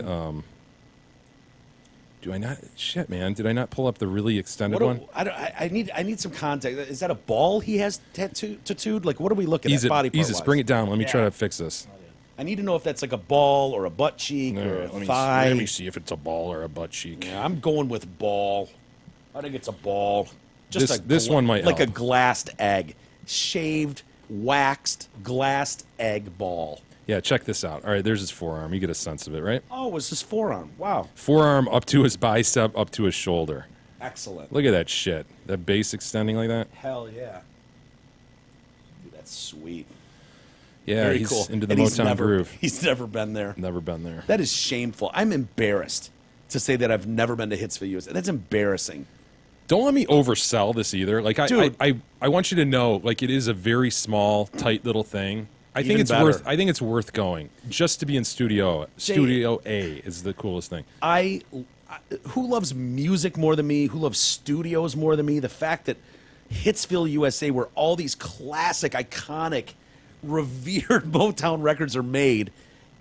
do I not... Shit, man. Did I not pull up the really extended one? I need some context. Is that a ball he has tattooed? Like, what are we looking at body part-wise? Bring it down. Let me try to fix this. I need to know if that's like a ball or a butt cheek or a thigh. Let me see if it's a ball or a butt cheek. Yeah, I'm going with ball. I think it's a ball. Just this one might like help. a glassed egg. Shaved, waxed, glassed egg ball. Yeah, check this out. All right, there's his forearm. You get a sense of it, right? Oh, it was his forearm. Wow. Forearm up to his bicep, up to his shoulder. Excellent. Look at that shit. That base extending like that. Hell yeah. Dude, that's sweet. Yeah, Very he's cool. into the And Motown groove. He's never been there. Never been there. That is shameful. I'm embarrassed to say that I've never been to Hitsville, USA. That's embarrassing. Don't let me oversell this either. Like Dude. I want you to know, like, it is a very small, tight little thing. I think it's worth going just to be in Studio A is the coolest thing. Who loves music more than me? Who loves studios more than me? The fact that Hitsville, USA, where all these classic, iconic, revered Motown records are made,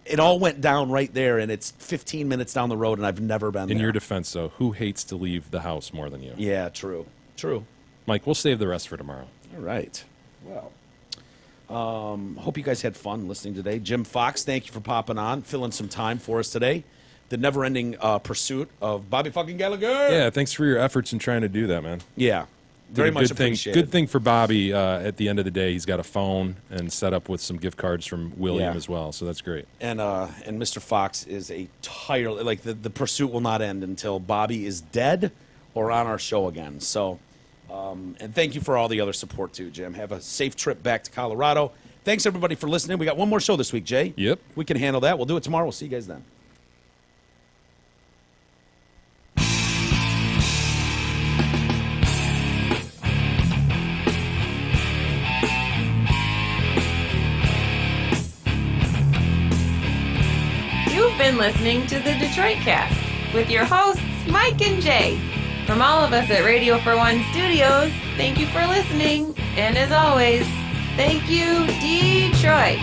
it all went down right there, and it's 15 minutes down the road, and I've never been there. In your defense, though, who hates to leave the house more than you? Yeah, true. Mike, we'll save the rest for tomorrow. All right. Well, hope you guys had fun listening today. Jim Fox, thank you for popping on, filling some time for us today. The never-ending pursuit of Bobby fucking Gallagher. Yeah, thanks for your efforts in trying to do that, man. Yeah. Very much appreciated. Good thing for Bobby. At the end of the day, he's got a phone and set up with some gift cards from William as well. So that's great. And Mr. Fox is a tireless. Like the pursuit will not end until Bobby is dead or on our show again. So, and thank you for all the other support too, Jim. Have a safe trip back to Colorado. Thanks everybody for listening. We got one more show this week, Jay. Yep. We can handle that. We'll do it tomorrow. We'll see you guys then. You've been listening to the Detroit Cast with your hosts, Mike and Jay. From all of us at Radio for One Studios, thank you for listening. And as always, thank you, Detroit.